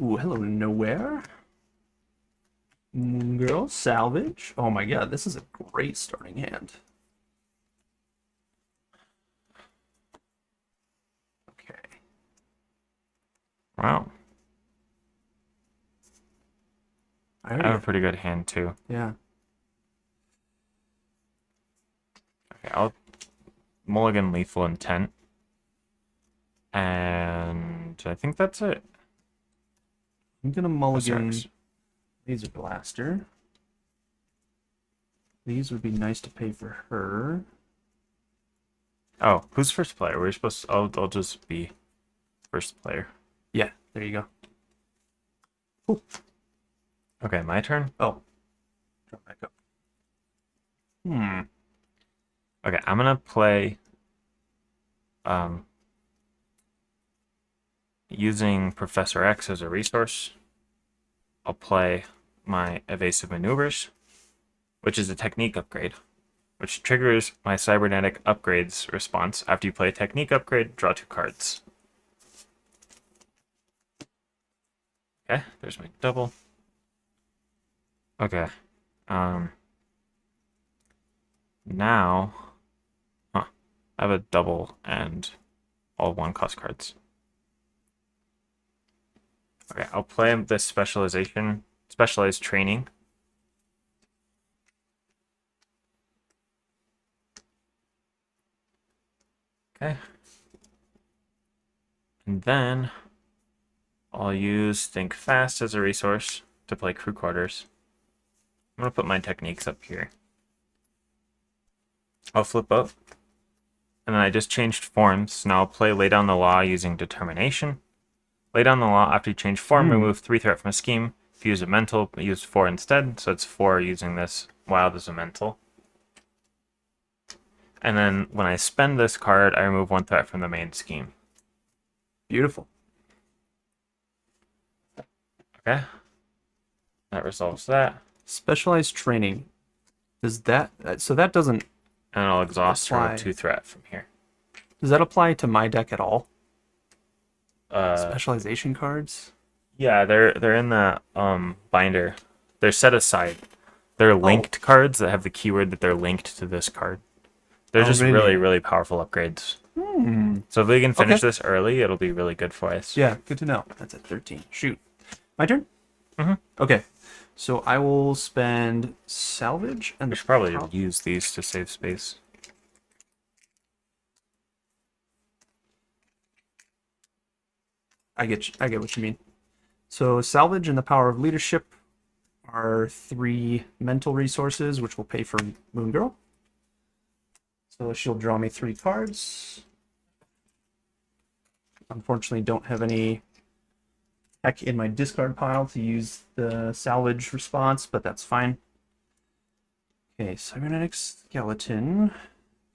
Ooh, hello, nowhere. Moon Girl, salvage. Oh my god, this is a great starting hand. Okay. Wow. I I already have a got, pretty good hand too. yeah. Okay, I'll mulligan Lethal Intent. And I think that's it. I'm gonna What's mulligan yours? Laser Blaster. These would be nice to pay for her. Oh, who's first player? We're supposed to, I'll just be first player. Yeah, there you go. Ooh. Okay, my turn. Oh, drop back up. Okay, I'm gonna play um using Professor X as a resource. I'll play my evasive maneuvers, which is a technique upgrade, which triggers my cybernetic upgrades response. After you play a technique upgrade, draw 2 cards. Okay, there's my double. Okay. Um Now, I have a double and all 1-cost cards. Okay, I'll play this specialized training. Okay. And then I'll use Think Fast as a resource to play crew quarters. I'm going to put my techniques up here. I'll flip up. And then I just changed forms. Now I'll play Lay Down the Law using Determination. Lay Down the Law after you change form, remove 3 threat from a scheme. If you use a mental, use 4 instead. So it's 4 using this wild as a mental. And then when I spend this card, I remove 1 threat from the main scheme. Beautiful. Okay. That resolves that. Specialized training. Does that so that doesn't And I'll exhaust or apply? remove 2 threat from here. Does that apply to my deck at all? Uh, Specialization cards? yeah, they're in the binder. They're set aside. They're linked cards that have the keyword that they're linked to this card. They're Oh, just really? really, really powerful upgrades. So if we can finish this early, it'll be really good for us. Yeah, good to know. That's at 13. Shoot. My turn? Mhm. Okay. So I will spend salvage and We the should probably use these to save space. I get what you mean. So salvage and the power of leadership are 3 mental resources, which will pay for Moon Girl. So she'll draw me 3 cards. Unfortunately, don't have any heck in my discard pile to use the salvage response, but that's fine. Okay, cybernetic skeleton.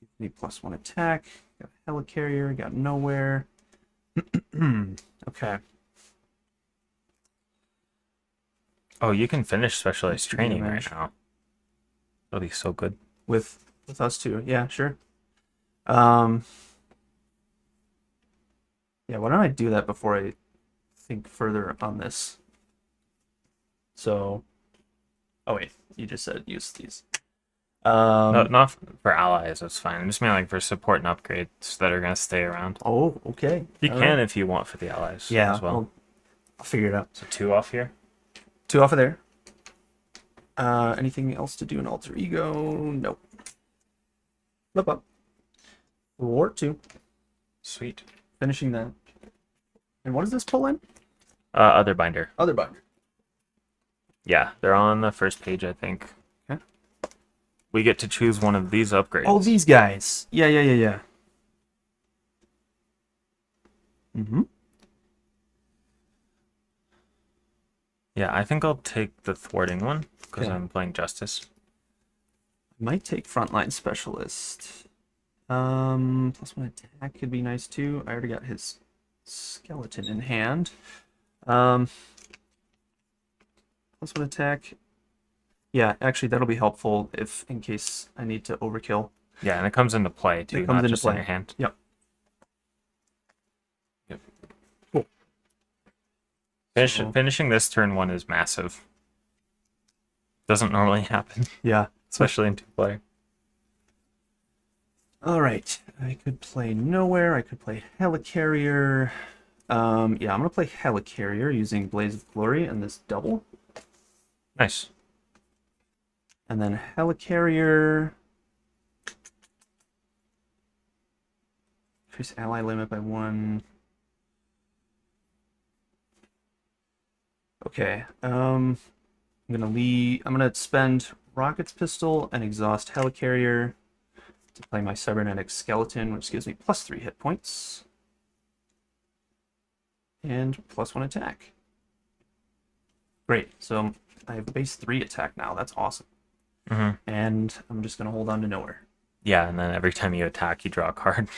Give me +1 attack. Got a helicarrier. Got nowhere. Okay. Oh, you can finish specialized 2 training damage. right now. That'll be so good. With us too. Yeah, sure. Yeah, why don't I do that before I think further on this? So, oh wait, you just said use these. No, not for allies, that's fine. I just mean like for support and upgrades that are gonna stay around. Oh, okay. You All can right. if you want for the allies Yeah, as well. I'll figure it out. So 2 off here. 2 off of there. Anything else to do in alter ego? Nope. Flip up. War 2. Sweet. Finishing that. And what does this pull in? Other binder. Other binder. Yeah, they're on the first page, I think. Okay. We get to choose one of these upgrades. Oh, these guys. Yeah. Mm-hmm. Yeah, I think I'll take the thwarting one because Okay. I'm playing Justice. Might take frontline specialist. +1 attack could be nice too. I already got his skeleton in hand. +1 attack. Yeah, actually that'll be helpful if in case I need to overkill. Yeah, and it comes into play too, It comes not into just play. in your hand. Yep. Yep. Cool. So, Finishing this turn 1 is massive. Doesn't normally happen, yeah. especially in 2-player. All right. I could play Nowhere. I could play Helicarrier. Yeah, I'm gonna play Helicarrier using Blaze of Glory and this double. Nice. And then Helicarrier. Increase ally limit by 1. Okay. I'm gonna spend Rocket's Pistol and exhaust Helicarrier to play my Cybernetic Skeleton, which gives me +3 hit points. And +1 attack. Great. So I have base 3 attack now. That's awesome. Mm-hmm. And I'm just gonna hold on to Nowhere. Yeah, and then every time you attack, you draw a card.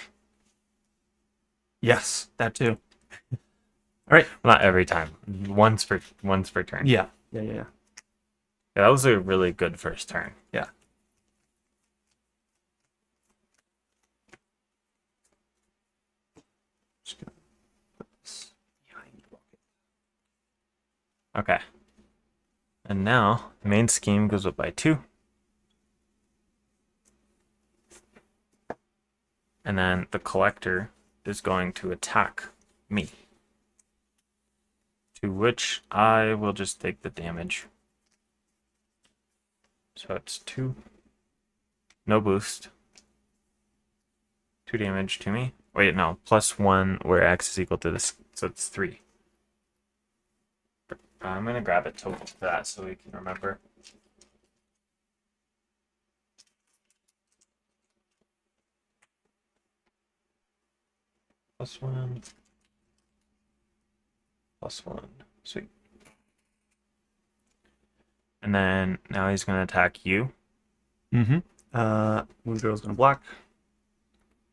Yes, that too. All right. Well, not every time. Once per turn. Yeah. Yeah. Yeah, that was a really good first turn. Yeah. Just gonna put this behind the Rocket. Okay. And now the main scheme goes up by 2. And then the collector is going to attack me. To which I will just take the damage. So it's 2. No boost. 2 damage to me. Wait, no. +1 where X is equal to this. So it's 3. I'm going to grab a token for that so we can remember. +1. +1. Sweet. And then now he's going to attack you. Mm-hmm. Moon Girl's gonna block.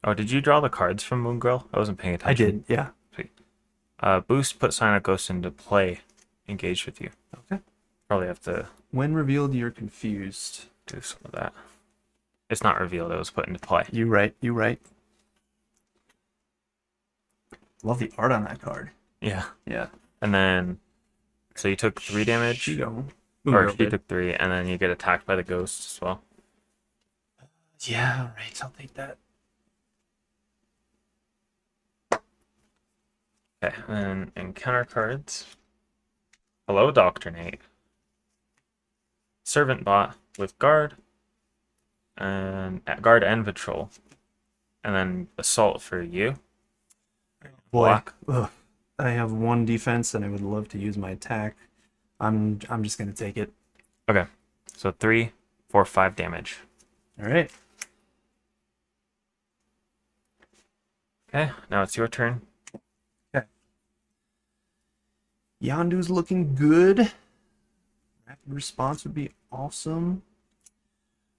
Oh, did you draw the cards from Moon Girl? I wasn't paying I attention. did, yeah. Sweet. Boost, put Silent Ghost into play. Engage with you. Okay. Probably have to When revealed, you're confused. do some of that. It's not revealed, it was put into play. You right. You right. Love the art on that card. Yeah. Yeah. And then, so you took 3 damage. Shigo. Or he took 3, and then you get attacked by the ghost as well. Yeah, all right. I'll take that. Okay, and then encounter cards. Hello, Doctrinate. Servant Bot with guard. And guard and patrol. And then assault for you. Boy, Block. ugh. I have 1 defense, and I would love to use my attack. I'm just gonna take it. Okay. So 3, 4, 5 damage. All right. Okay, now it's your turn. Yondu's looking good. Rapid response would be awesome.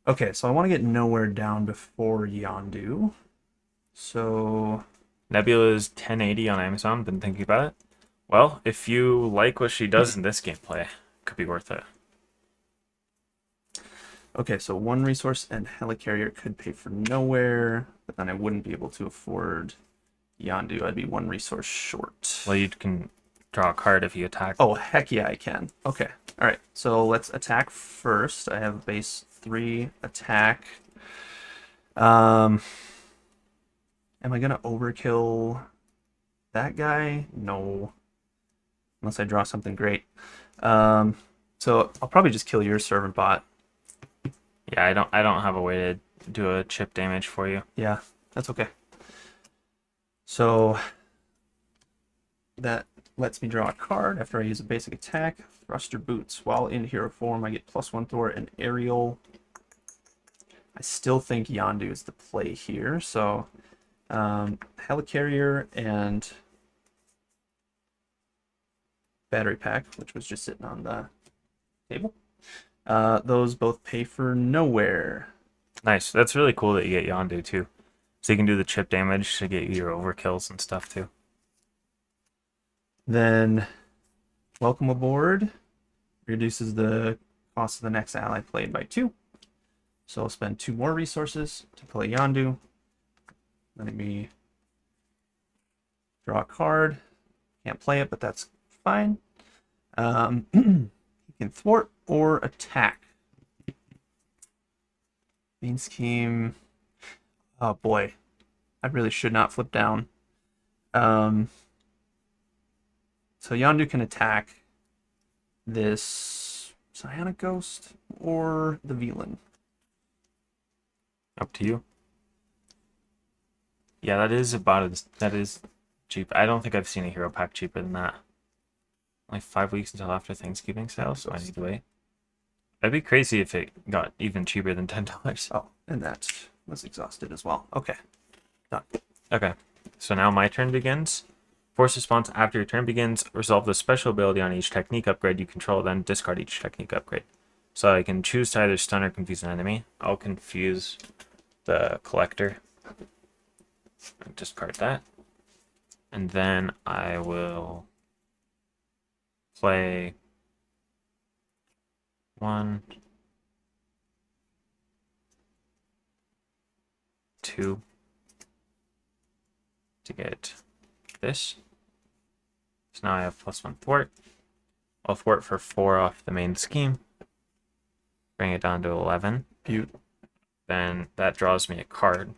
Okay, so I want to get Nowhere down before Yondu. So Nebula is 1080 on Amazon. Been thinking about it. Well, if you like what she does in this gameplay, it could be worth it. okay, so 1 resource and Helicarrier could pay for Nowhere, but then I wouldn't be able to afford Yondu. I'd be 1 resource short. Well, you can draw a card if you attack. Oh, heck yeah, I can. Okay. All right. So let's attack first. I have base 3 attack. Am I going to overkill that guy? No. Unless I draw something great. So I'll probably just kill your servant bot. Yeah, I don't have a way to do a chip damage for you. Yeah, that's okay. So that lets me draw a card after I use a basic attack. Thruster Boots. While in hero form, I get +1 Thor and Aerial. I still think Yondu is the play here. So Helicarrier and Battery Pack, which was just sitting on the table. Those both pay for Nowhere. Nice. That's really cool that you get Yondu too. So you can do the chip damage to get you your overkills and stuff too. Then Welcome Aboard reduces the cost of the next ally played by 2. So I'll spend 2 more resources to play Yondu. Let me draw a card. Can't play it, but that's fine. He can thwart or attack. Main scheme. Oh boy, I really should not flip down. So Yondu can attack this Psionic Ghost or the Velan. Up to you. Yeah, that is cheap. I don't think I've seen a hero pack cheaper than that. Only 5 weeks until after Thanksgiving sale, so I need to wait. That'd be crazy if it got even cheaper than $10. Oh, and that was exhausted as well. Okay, done. Okay, so now my turn begins. Force response after your turn begins. Resolve the special ability on each technique upgrade you control, then discard each technique upgrade. So I can choose to either stun or confuse an enemy. I'll confuse the collector. Discard that. And then I will play 1, 2 to get this. So now I have +1 thwart. I'll thwart for 4 off the main scheme. Bring it down to 11. Beaut. Then that draws me a card.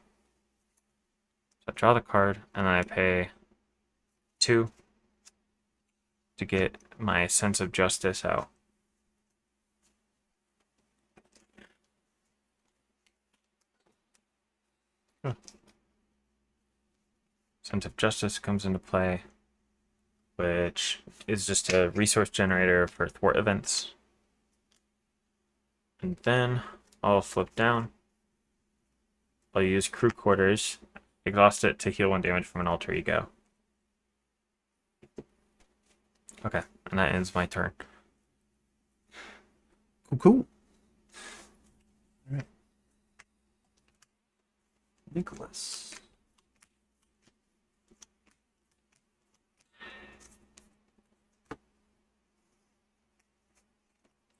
So I draw the card, and then I pay 2 to get my sense of justice out. Sense of justice comes into play, which is just a resource generator for thwart events. And then I'll flip down. I'll use crew quarters, exhaust it to heal 1 damage from an alter ego. Okay, and that ends my turn. Cool. All right. Nicholas.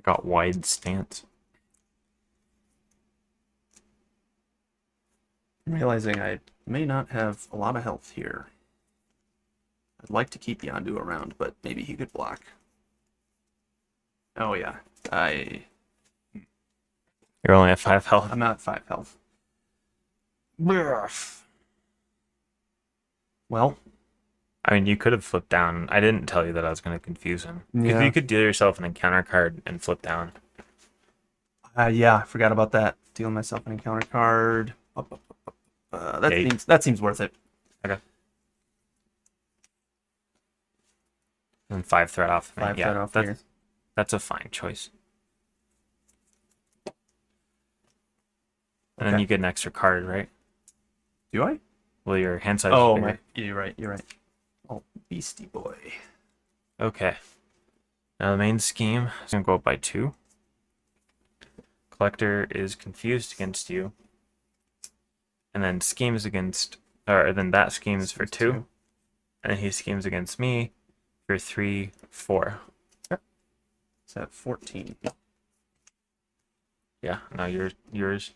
Got wide stance. I'm realizing I may not have a lot of health here. I'd like to keep Yondu around, but maybe he could block. Oh yeah, You're only at 5 health. I'm at 5 health. Well, I mean, you could have flipped down. I didn't tell you that I was going to confuse him. Because Yeah. you could deal yourself an encounter card and flip down. yeah, I forgot about that. Dealing myself an encounter card. That Yeah, that seems worth it. Okay. And 5 threat off. 5 yeah, threat off that's, here. that's a fine choice. And then Okay. you get an extra card, right? Do I? Well, your hand size Oh is my! bigger. You're right. You're right. Oh, beastie boy. Okay. Now the main scheme is going to go up by 2. Collector is confused against you. And then schemes against, or then that schemes for 2. And he schemes against me for 3, 4. It's at 14. Yeah, now yours.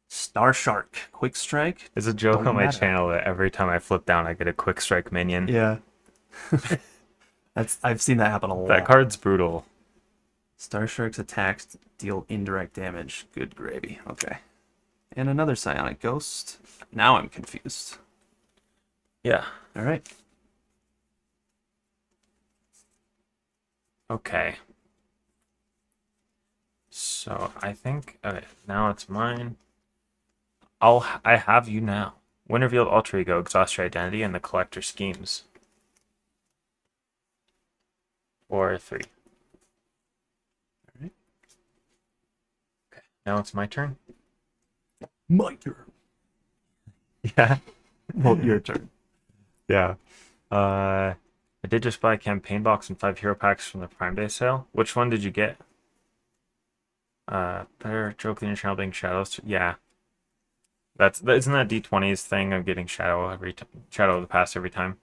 Star Shark, quick strike. There's a joke Don't on my matter. channel that every time I flip down, I get a quick strike minion. Yeah. I've seen that happen a lot. That card's brutal. Star Shark's attacks deal indirect damage. Good gravy. Okay. And another Psionic Ghost. Now I'm confused. Yeah. All right. Okay. So I think, okay, now it's mine. I have you now. When revealed alter ego, exhaust your identity, and the collector schemes. 4, 3. Alright. Okay, now it's my turn. My turn. Yeah. Well, your turn. Yeah. I did just buy a campaign box and 5 hero packs from the Prime Day sale. Which one did you get? Better joke than your channel being shadows. Yeah. Isn't that D20's thing of getting shadow shadow of the past every time?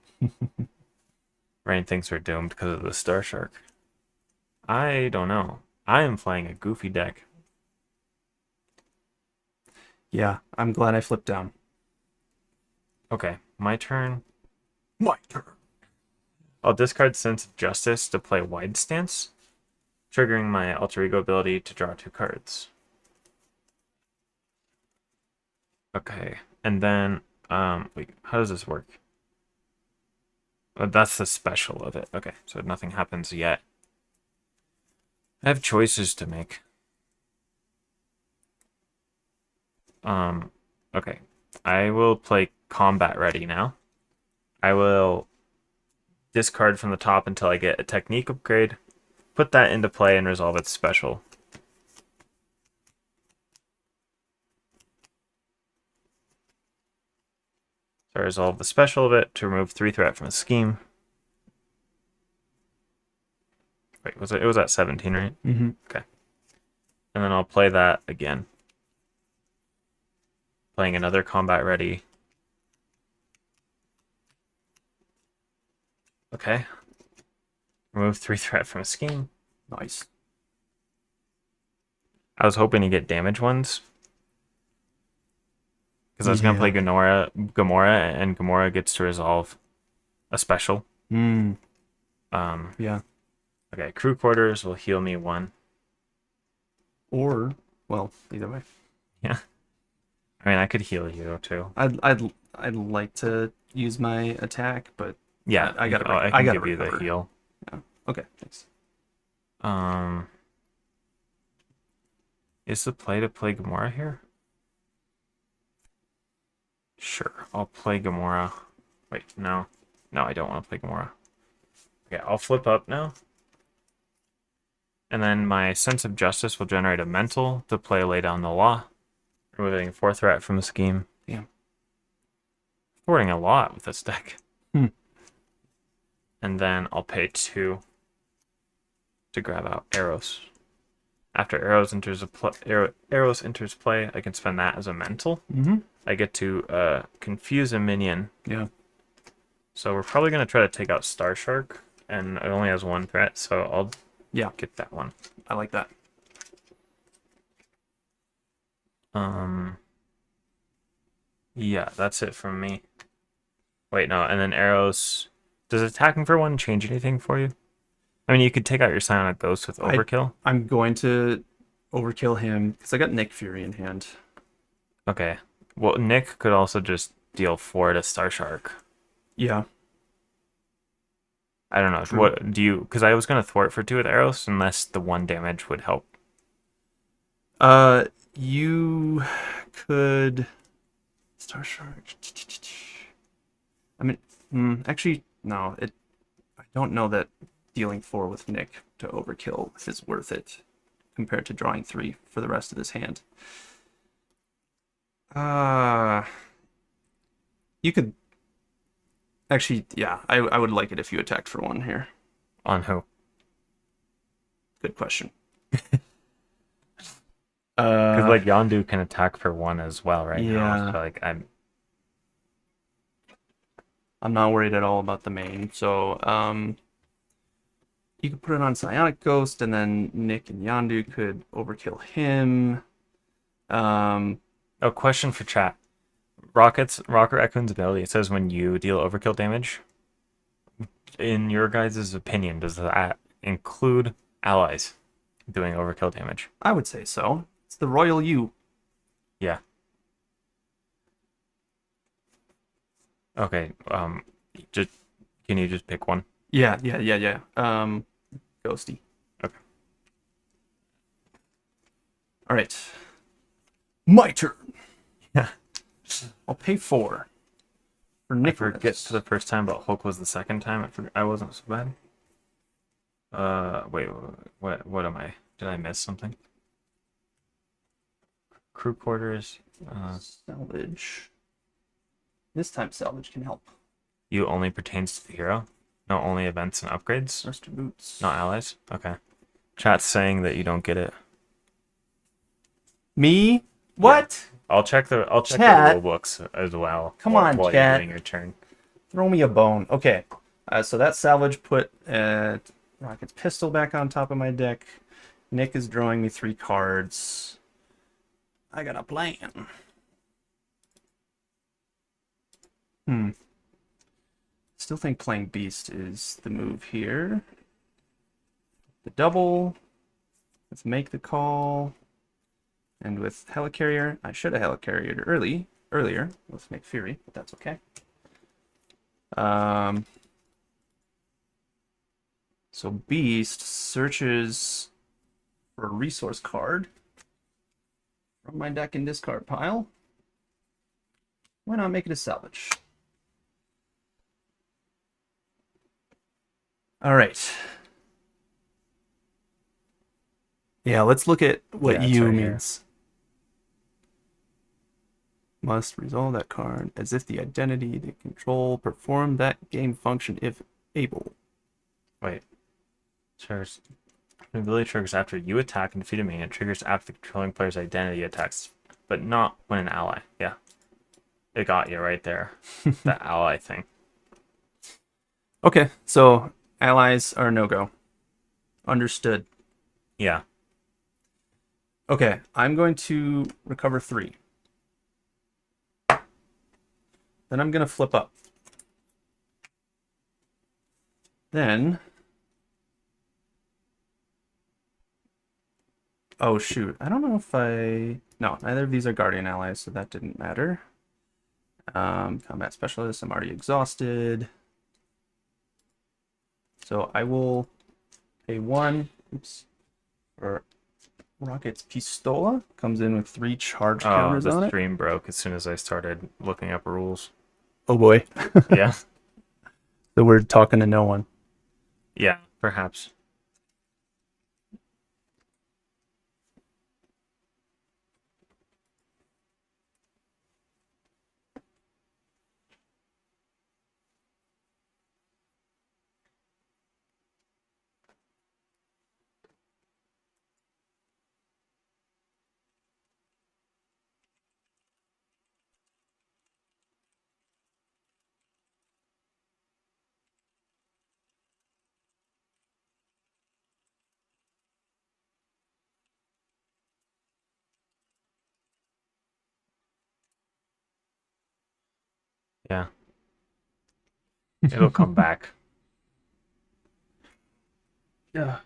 Rain thinks we're doomed because of the Star Shark. I don't know. I am playing a goofy deck. Yeah, I'm glad I flipped down. Okay, my turn. My turn. I'll discard Sense of Justice to play Wide Stance, triggering my Alter Ego ability to draw 2 cards. Okay, and then, wait, how does this work? Oh, that's the special of it. Okay, so nothing happens yet. I have choices to make. Okay. I will play Combat Ready now. I will discard from the top until I get a technique upgrade, put that into play and resolve its special. So I resolve the special of it to remove 3 threat from a scheme. Wait, it was at 17, right? Mm-hmm. Okay. And then I'll play that again. Playing another Combat Ready. Okay. Remove 3 threat from a scheme. Nice. I was hoping to get damage ones. Because I was going to play Gamora, and Gamora gets to resolve a special. Yeah. Okay, Crew Quarters will heal me 1. Or, well, either way. Yeah. I mean, I could heal you too. I'd like to use my attack, but Yeah, I gotta I can give you the heal. Yeah. Okay, thanks. Is the play to play Gamora here? Sure, I'll play Gamora. Wait, no. No, I don't want to play Gamora. Okay, I'll flip up now. And then my Sense of Justice will generate a mental to play Lay Down the Law, removing 4 threat from the scheme. Yeah. Thwarting a lot with this deck. Hmm. And then I'll pay 2 to grab out Arrows. After Arrows enters play, I can spend that as a mental. Mm-hmm. I get to confuse a minion. Yeah. So we're probably going to try to take out Star Shark, and it only has 1 threat, so I'll get that one. I like that. Yeah, that's it from me. Wait, no, and then Arrows. Does attacking for 1 change anything for you? I mean, you could take out your Psionic Ghost with Overkill. I'm going to overkill him because I got Nick Fury in hand. Okay. Well, Nick could also just deal 4 to Star Shark. Yeah. I don't know. True. What do you? Because I was gonna thwart for 2 with Arrows, unless the 1 damage would help. You could Star Shark. I mean, actually, no. I don't know that dealing 4 with Nick to overkill is worth it compared to drawing 3 for the rest of his hand. You could actually, yeah. I would like it if you attacked for 1 here. On who? Good question. Because like Yondu can attack for 1 as well, right? Yeah. Now, so, like I'm not worried at all about the main. So you could put it on Psionic Ghost, and then Nick and Yondu could overkill him. Oh, question for chat. Rocket Raccoon's ability, it says when you deal overkill damage. In your guys' opinion, does that include allies doing overkill damage? I would say so. It's the Royal U. Yeah. Okay. Just can you just pick 1? Yeah. Ghosty. Okay. All right. My turn. Yeah. I'll pay 4 for I Nicholas. forget for the first time, but Hulk was the second time. I wasn't so bad. Wait, what am I? Did I miss something? Crew Quarters. Salvage. This time salvage can help. You only pertains to the hero? No, only events and upgrades? Rest of boots. Not allies? Okay. Chat's saying that you don't get it. Me? What? I'll check the Chat. rule books as well. Come on, while chat. you're doing your turn. Throw me a bone. Okay. So that salvage put Rocket's pistol back on top of my deck. Nick is drawing me 3 cards. I got a plan. Still think playing Beast is the move here. The double. Let's make the call. And with Helicarrier, I should have Helicarriered earlier. Let's make Fury, but that's okay. So Beast searches for a resource card from my deck and discard pile. Why not make it a salvage? All right. Yeah, let's look at what Yeah, it's U right here. means. Must resolve that card as if the identity they control perform that game function if able. Wait. Triggers. The ability triggers after you attack and defeat a minion. It triggers after the controlling player's identity attacks, but not when an ally. Yeah. It got you right there. The ally thing. Okay, so allies are no-go. Understood. Yeah. Okay, I'm going to recover 3. Then I'm going to flip up. Then... Oh, shoot. I don't know if I... No, neither of these are Guardian allies, so that didn't matter. Combat Specialist, I'm already exhausted. So I will pay 1. Oops. For Rocket's Pistola. Comes in with 3 charge counters on the it. stream broke as soon as I started looking up rules. Oh boy. Yeah. So we're talking to no one. Yeah, perhaps. Yeah. It'll come back. Yeah.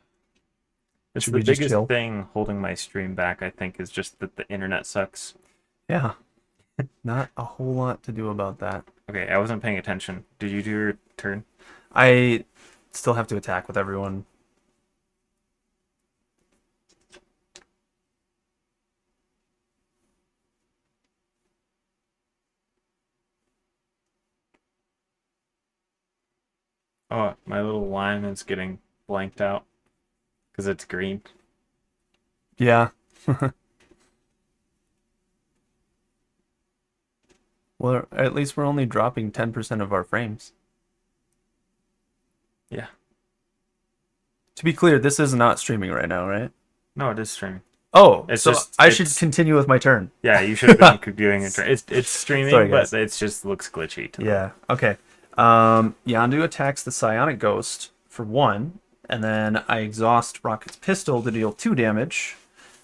It's Should the we just biggest chill? thing holding my stream back, I think, is just that the internet sucks. Yeah. Not a whole lot to do about that. Okay, I wasn't paying attention. Did you do your turn? I still have to attack with everyone. Oh, my little line is getting blanked out because it's green. Yeah. Well, at least we're only dropping 10% of our frames. Yeah. To be clear, this is not streaming right now, right? No, it is streaming. Oh, It's so just- I should it's- continue with my turn. Yeah, you should have been doing it. It's streaming, Sorry, but guys. it just looks glitchy. To me. Yeah, okay. Yandu attacks the Psionic Ghost for 1, and then I exhaust Rocket's Pistol to deal 2 damage.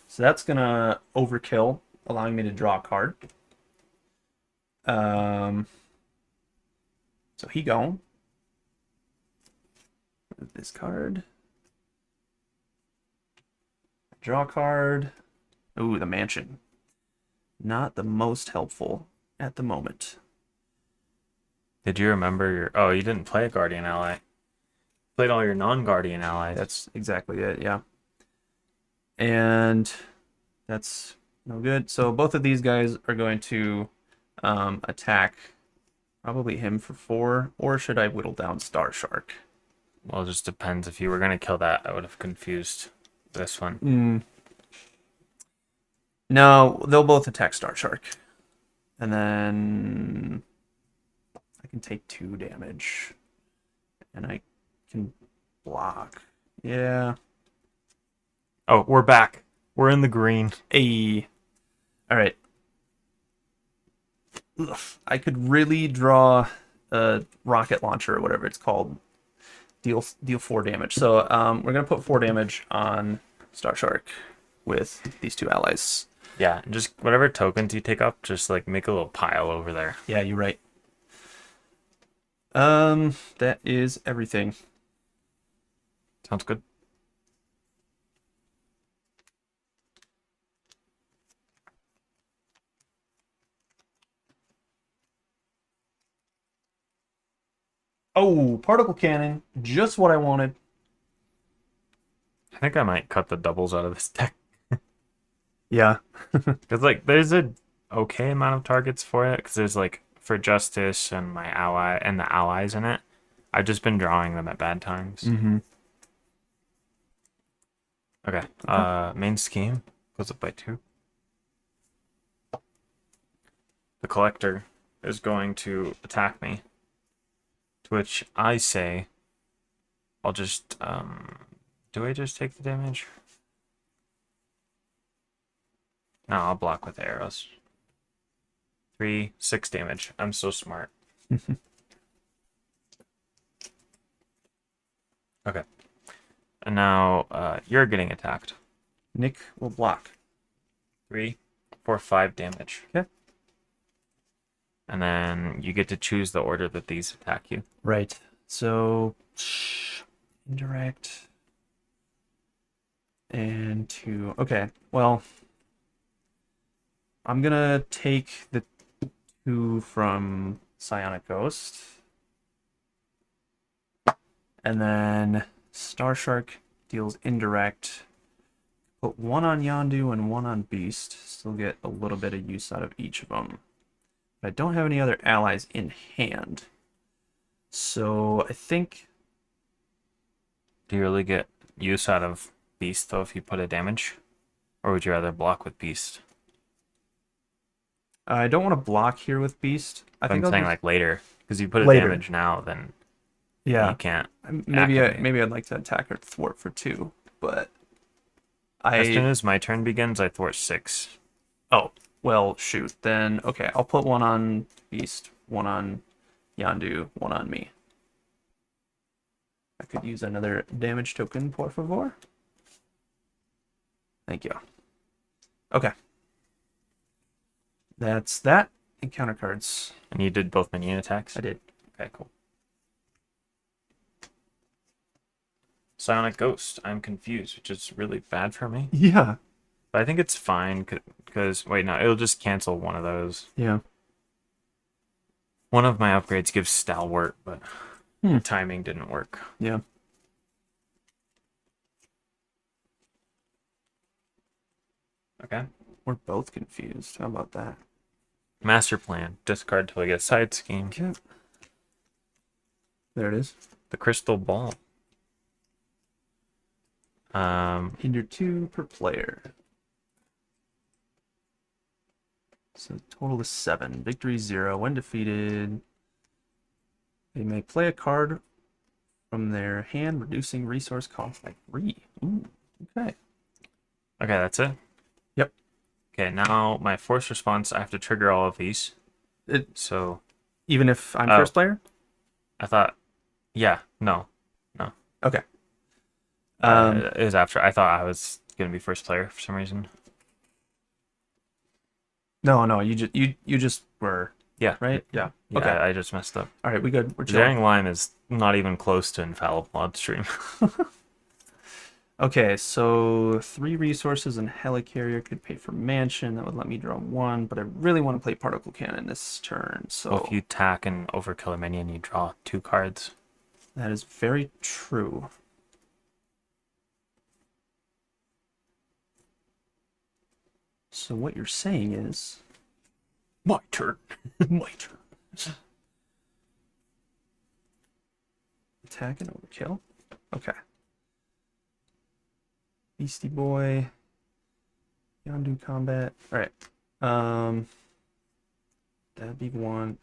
So that's gonna overkill, allowing me to draw a card. So he gone. This card. Draw a card. Ooh, the Mansion. Not the most helpful at the moment. Did you remember your? Oh, you didn't play a Guardian ally. Played all your non-Guardian allies. That's exactly it, yeah. And that's no good. So both of these guys are going to attack probably him for 4, or should I whittle down Star Shark? Well, it just depends. If you were gonna kill that, I would have confused this one. No, they'll both attack Star Shark. And then I can take 2 damage. And I can block. Yeah. Oh, we're back. We're in the green. All right. Ugh, I could really draw a rocket launcher or whatever it's called. Deal 4 damage. So we're gonna put 4 damage on Star Shark with these 2 allies. Yeah, just whatever tokens you take up, just like make a little pile over there. Yeah, you're right. That is everything. Sounds good. Oh, particle cannon, just what I wanted. I think I might cut the doubles out of this deck. Yeah. Because, like, there's a okay amount of targets for it. Because there's, like, for Justice and my ally and the allies in it. I've just been drawing them at bad times. Mm-hmm. Okay. Main scheme goes up by 2. The collector is going to attack me. To which I say, I'll just, do I just take the damage? No, I'll block with arrows. 3, 6 damage. I'm so smart. Okay. And now, you're getting attacked. Nick will block. 3, 4, 5 damage. Okay. And then you get to choose the order that these attack you. Right. So, indirect. And 2. Okay, well, I'm gonna take the 2 from Psionic Ghost. And then Star Shark deals indirect. Put 1 on Yondu and 1 on Beast. Still get a little bit of use out of each of them. But I don't have any other allies in hand. So I think... Do you really get use out of Beast, though, if you put a damage? Or would you rather block with Beast? I don't want to block here with Beast. I think I'm I'll saying, just... like, later. Because you put a Later. damage now, then Yeah. you can't. Maybe Maybe I'd like to attack or thwart for 2, but as soon as my turn begins, I thwart 6. Oh, well, shoot. Then okay, I'll put 1 on Beast, 1 on Yondu, 1 on me. I could use another damage token, por favor. Thank you. Okay. That's that. And counter cards. And you did both minion attacks? I did. Okay, cool. Psionic Ghost. I'm confused, which is really bad for me. Yeah. But I think it's fine, because... Wait, no, it'll just cancel one of those. Yeah. One of my upgrades gives Stalwart, but the timing didn't work. Yeah. Okay. We're both confused. How about that? Master Plan. Discard till I get a side scheme. Okay. There it is. The Crystal Ball. Hinder 2 per player. So total is 7. Victory 0. When defeated, they may play a card from their hand, reducing resource cost by 3. Ooh, okay. Okay, that's it? Yep. Okay, now my force response, I have to trigger all of these. So... Even if I'm first player? I thought... Yeah, no. Okay. It was after. I thought I was going to be first player for some reason. No, you just were. Yeah. Right? Yeah. Yeah, Okay. I just messed up. All right, we good. We're chilling. Daring Line is not even close to infallible on stream. Okay, so 3 resources and Helicarrier could pay for Mansion. That would let me draw 1, but I really want to play Particle Cannon this turn. So Well, if you tack and overkill a minion, you draw 2 cards. that is very true. So what you're saying is... My turn. My turn. Attack and overkill. Okay. Beastie Boy. Yondu combat. Alright. That'd be 1.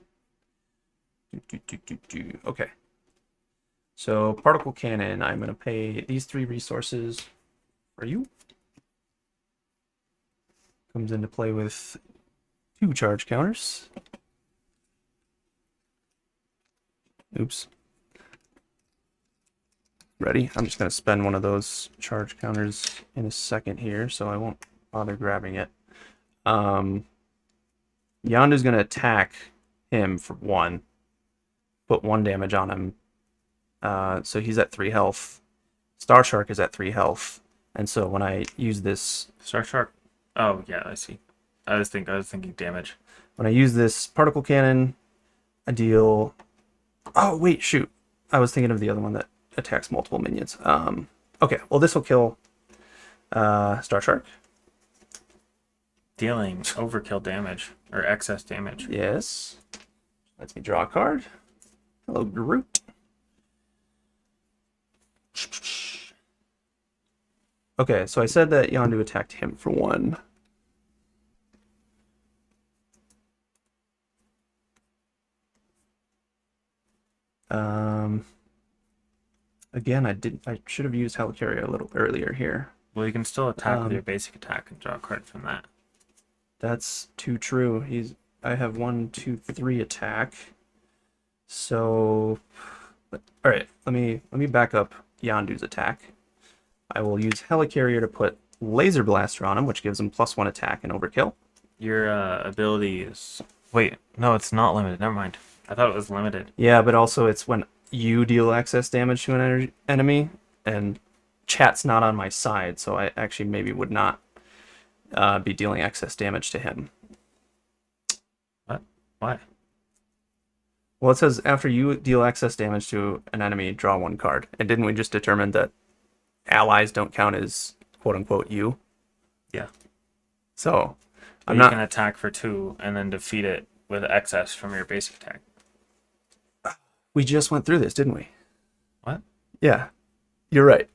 Okay. So Particle Cannon, I'm gonna pay these 3 resources for you. Comes into play with 2 charge counters. Oops. Ready? I'm just going to spend one of those charge counters in a second here, so I won't bother grabbing it. Yondu's going to attack him for 1. put 1 damage on him. So he's at 3 health. Star Shark is at 3 health. And so when I use this... Star Shark. Oh, yeah, I see. I was thinking damage. When I use this particle cannon, I deal... Oh, wait, shoot. I was thinking of the other one that attacks multiple minions. Okay, well, this will kill Star Shark. Dealing overkill damage, or excess damage. Yes. Lets me draw a card. Hello, Groot. Okay, so I said that Yondu attacked him for 1. Again, I should have used Helicarrier a little earlier here. Well, you can still attack with your basic attack and draw a card from that. That's too true. I have 1, 2, 3 attack. So, all right, let me back up Yondu's attack. I will use Helicarrier to put Laser Blaster on him, which gives him +1 attack and overkill. Your ability is... Wait, no, it's not limited. Never mind. I thought it was limited. Yeah, but also it's when you deal excess damage to an enemy, and chat's not on my side, so I actually maybe would not be dealing excess damage to him. What? Why? Well, it says after you deal excess damage to an enemy, draw 1 card. And didn't we just determine that allies don't count as quote-unquote you? Yeah. So, But you can attack for 2 and then defeat it with excess from your basic attack. We just went through this, didn't we? What? Yeah. You're right.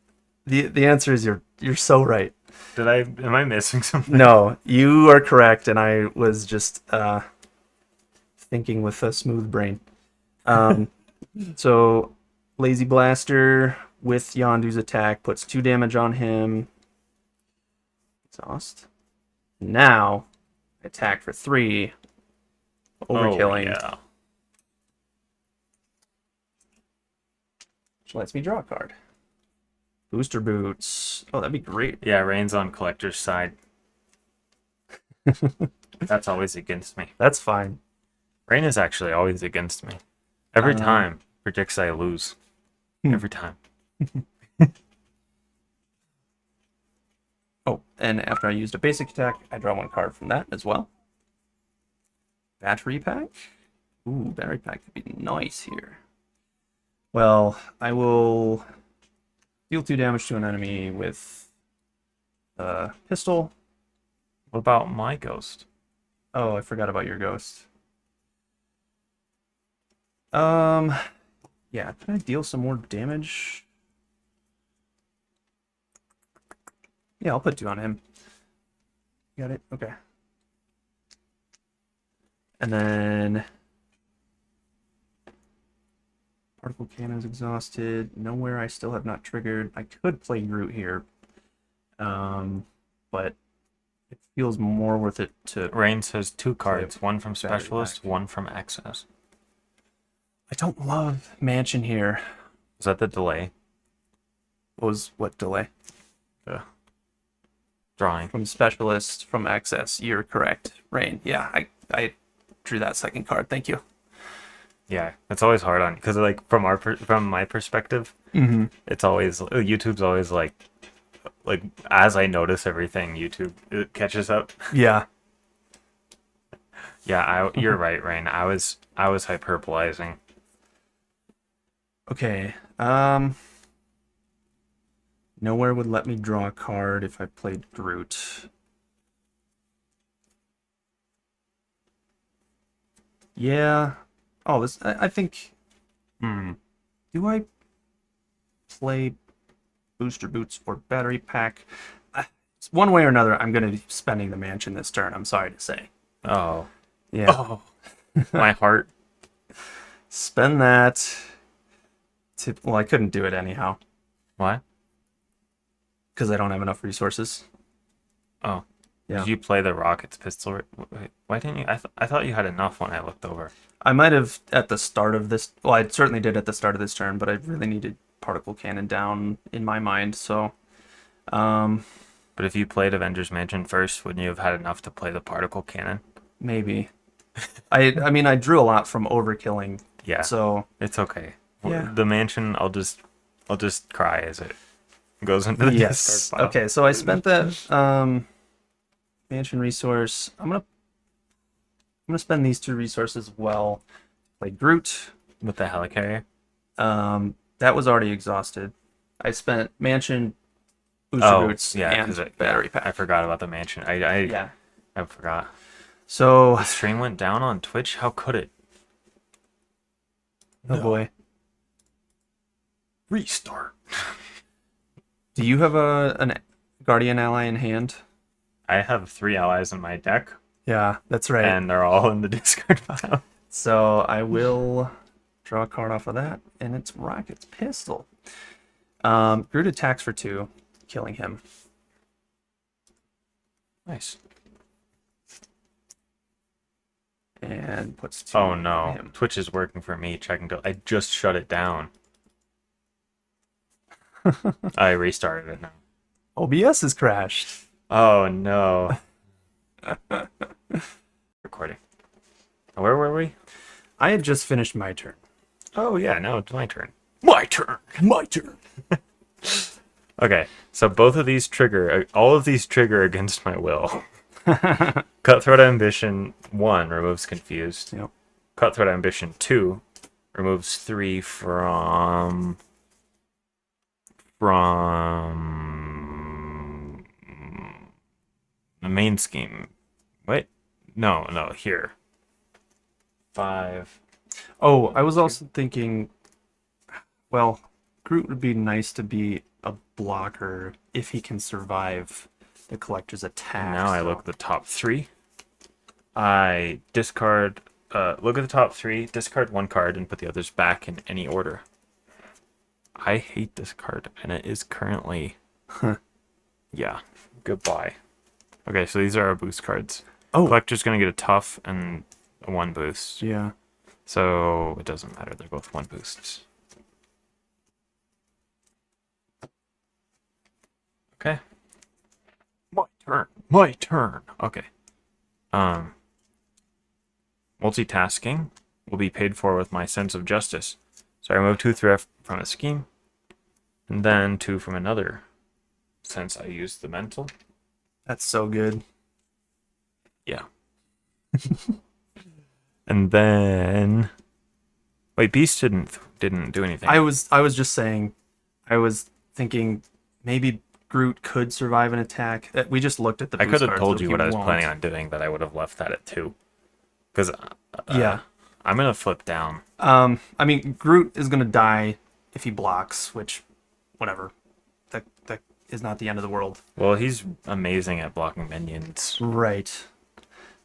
The answer is you're so right. Am I missing something? No, you are correct, and I was just thinking with a smooth brain. So, Lazy Blaster with Yondu's attack puts 2 damage on him. Exhaust. Now, attack for 3. Overkilling. Oh, yeah. Which lets me draw a card. Booster Boots. Oh, that'd be great. Yeah, Rain's on Collector's side. That's always against me. That's fine. Rain is actually always against me. Every time predicts I lose. Every time. Oh, and after I used a basic attack, I draw 1 card from that as well. Battery pack? Ooh, battery pack could be nice here. Well, I will deal 2 damage to an enemy with a pistol. What about my ghost? Oh, I forgot about your ghost. Yeah, can I deal some more damage? Yeah, I'll put 2 on him. Got it? Okay. And then Particle Cannon's exhausted. Nowhere I still have not triggered. I could play Groot here. But it feels more worth it to... Rain says 2 cards. 1 from Battery Specialist, pack. 1 from Access. I don't love Mansion here. Is that the delay? What delay? Drawing. From Specialist, from Access. You're correct. Rain. Yeah, I drew that second card. Thank you. Yeah, it's always hard on because like from my perspective, it's always YouTube's always like as I notice everything, YouTube it catches up. Yeah. Yeah, you're right, Rain. I was hyperbolizing. Okay. Nowhere would let me draw a card if I played Groot. Yeah. Oh, this I think. Do I play Booster Boots or Battery Pack? One way or another, I'm going to be spending the mansion this turn. I'm sorry to say. Oh. Yeah. Oh. My heart. Spend that. Well, I couldn't do it anyhow Why? because I don't have enough resources. Oh. Yeah. Did you play the Rockets pistol? Wait, why didn't you? I thought you had enough when I looked over. I might have at the start of this. Well, I certainly did at the start of this turn, but I really needed Particle Cannon down in my mind. So, But if you played Avengers Mansion first, wouldn't you have had enough to play the Particle Cannon? maybe. I mean, I drew a lot from overkilling Yeah, So it's okay. yeah. The mansion, I'll just cry as it goes into the discard Yes. pile. Okay, so I spent that mansion resource. I'm gonna spend these 2 resources well. Play Groot. With the helicarrier. That was already exhausted. I spent mansion, booster Oh, boots, yeah, and because battery I pack. forgot about the mansion. Yeah. I forgot. So, The stream went down on Twitch. How could it? oh boy. Restart. Do you have an guardian ally in hand? I have 3 allies in my deck, Yeah, that's right. and they're all in the discard pile. So I will draw a card off of that, and it's Rocket's Pistol. Groot attacks for 2, killing him. Nice. And puts 2 Oh on no, him. Twitch is working for me. Check and go. I just shut it down. I restarted it now. OBS is crashed. Oh no. Recording. Where were we? I had just finished my turn. Oh yeah, now it's my turn. My turn. My turn. Okay, so both of these trigger. All of these trigger against my will. Cutthroat Ambition 1 removes Confused. Yep. Cutthroat Ambition 2 removes 3 from the main scheme. Wait, no, here. 5. Oh, I was also thinking, well, Groot would be nice to be a blocker if he can survive the collector's attack. Now I look at the top 3. I discard. Look at the top 3, discard 1 card, and put the others back in any order. I hate this card, and it is currently. Yeah, goodbye. Okay, so these are our boost cards. Oh, Collector's gonna get a tough and a 1 boost. yeah. So it doesn't matter, they're both 1 boosts. Okay. My turn. My turn. Okay. Multitasking will be paid for with my sense of justice. So I remove 2 thrift from a scheme, and then 2 from another. Since I used the mental. That's so good. Yeah. And then wait, Beast didn't do anything. I was just saying, I was thinking maybe Groot could survive an attack. We just looked at the. I boost could have cards, told so you he what I was won't. planning on doing, but I would have left that at 2. Because Yeah. I'm gonna flip down. I mean, Groot is gonna die if he blocks, which, whatever. That is not the end of the world. Well, he's amazing at blocking minions. Right.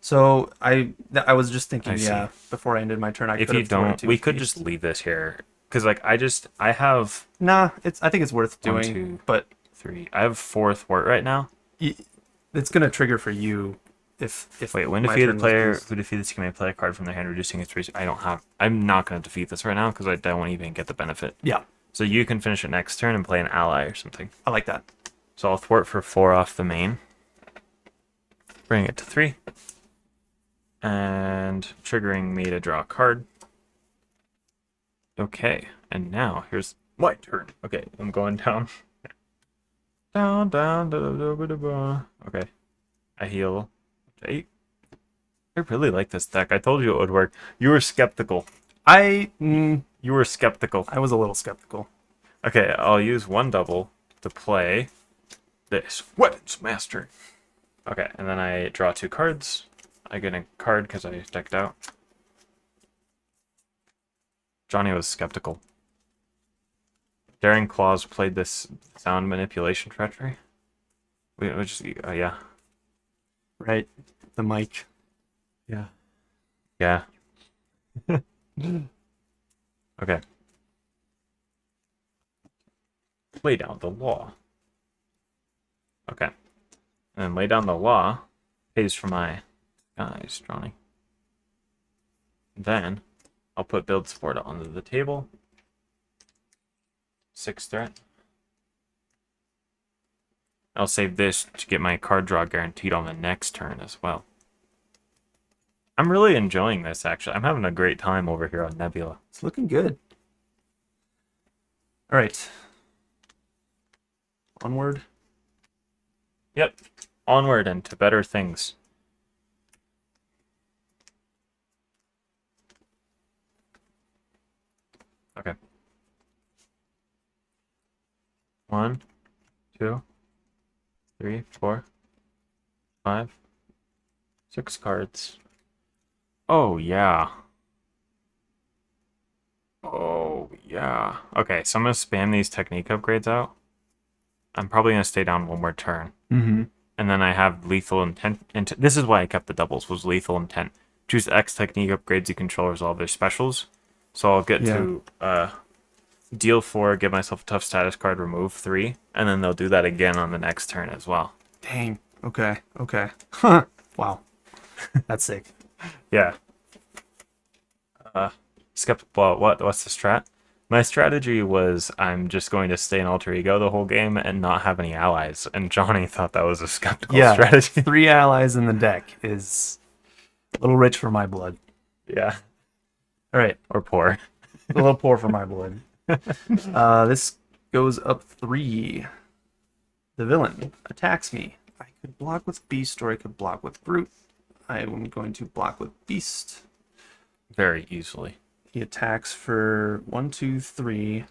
So I was just thinking, I see. yeah, before I ended my turn, I If could you have thrown it don't, to we his could beast. just leave this here. Because like I have Nah, I think it's worth 1, doing, 2, but 3. I have 4 thwart right now. it's gonna trigger for you if. Wait, when my defeated turn was player boosted. who defeats this game may play a card from their hand, reducing its reach. I'm not gonna defeat this right now because I don't even get the benefit. Yeah, So you can finish it next turn and play an ally or something. I like that. So I'll thwart for 4 off the main. Bring it to 3. And triggering me to draw a card. Okay, and now here's my turn. Okay, I'm going down. Down, down, da, da, da, da, da. Okay. I heal 8. I really like this deck. I told you it would work. You were skeptical. You were skeptical. I was a little skeptical. Okay, I'll use 1 double to play this Weapons Master. Okay, and then I draw 2 cards. I get a card because I decked out. Johnny was skeptical. Daring Claws played this sound manipulation treachery. Yeah. Right, the mic. Yeah. Yeah. Okay. Lay down the law. Okay. And then lay down the law pays for my guys, Johnny. Then I'll put build support onto the table. 6 threat. I'll save this to get my card draw guaranteed on the next turn as well. I'm really enjoying this, actually. I'm having a great time over here on Nebula. It's looking good. All right. Onward. Yep. Onward and to better things. Okay. 1, 2, 3, 4, 5, 6 cards. Oh, yeah. Oh, yeah. Okay, so I'm going to spam these technique upgrades out. I'm probably going to stay down one more turn. Mm-hmm. And then I have lethal intent. This is why I kept the doubles, was lethal intent. Choose X technique upgrades you control resolve their specials. So I'll get to deal 4, give myself a tough status card, remove 3, and then they'll do that again on the next turn as well. Dang. Okay. Okay. Wow. That's sick. Yeah. Well, what's the strat? My strategy was I'm just going to stay in alter ego the whole game and not have any allies. And Johnny thought that was a skeptical strategy. 3 allies in the deck is a little rich for my blood. Yeah. All right. Or poor. A little poor for my blood. This goes up 3. The villain attacks me. I could block with Beast or I could block with Brute. I am going to block with Beast. Very easily. He attacks for 1, 2, 3,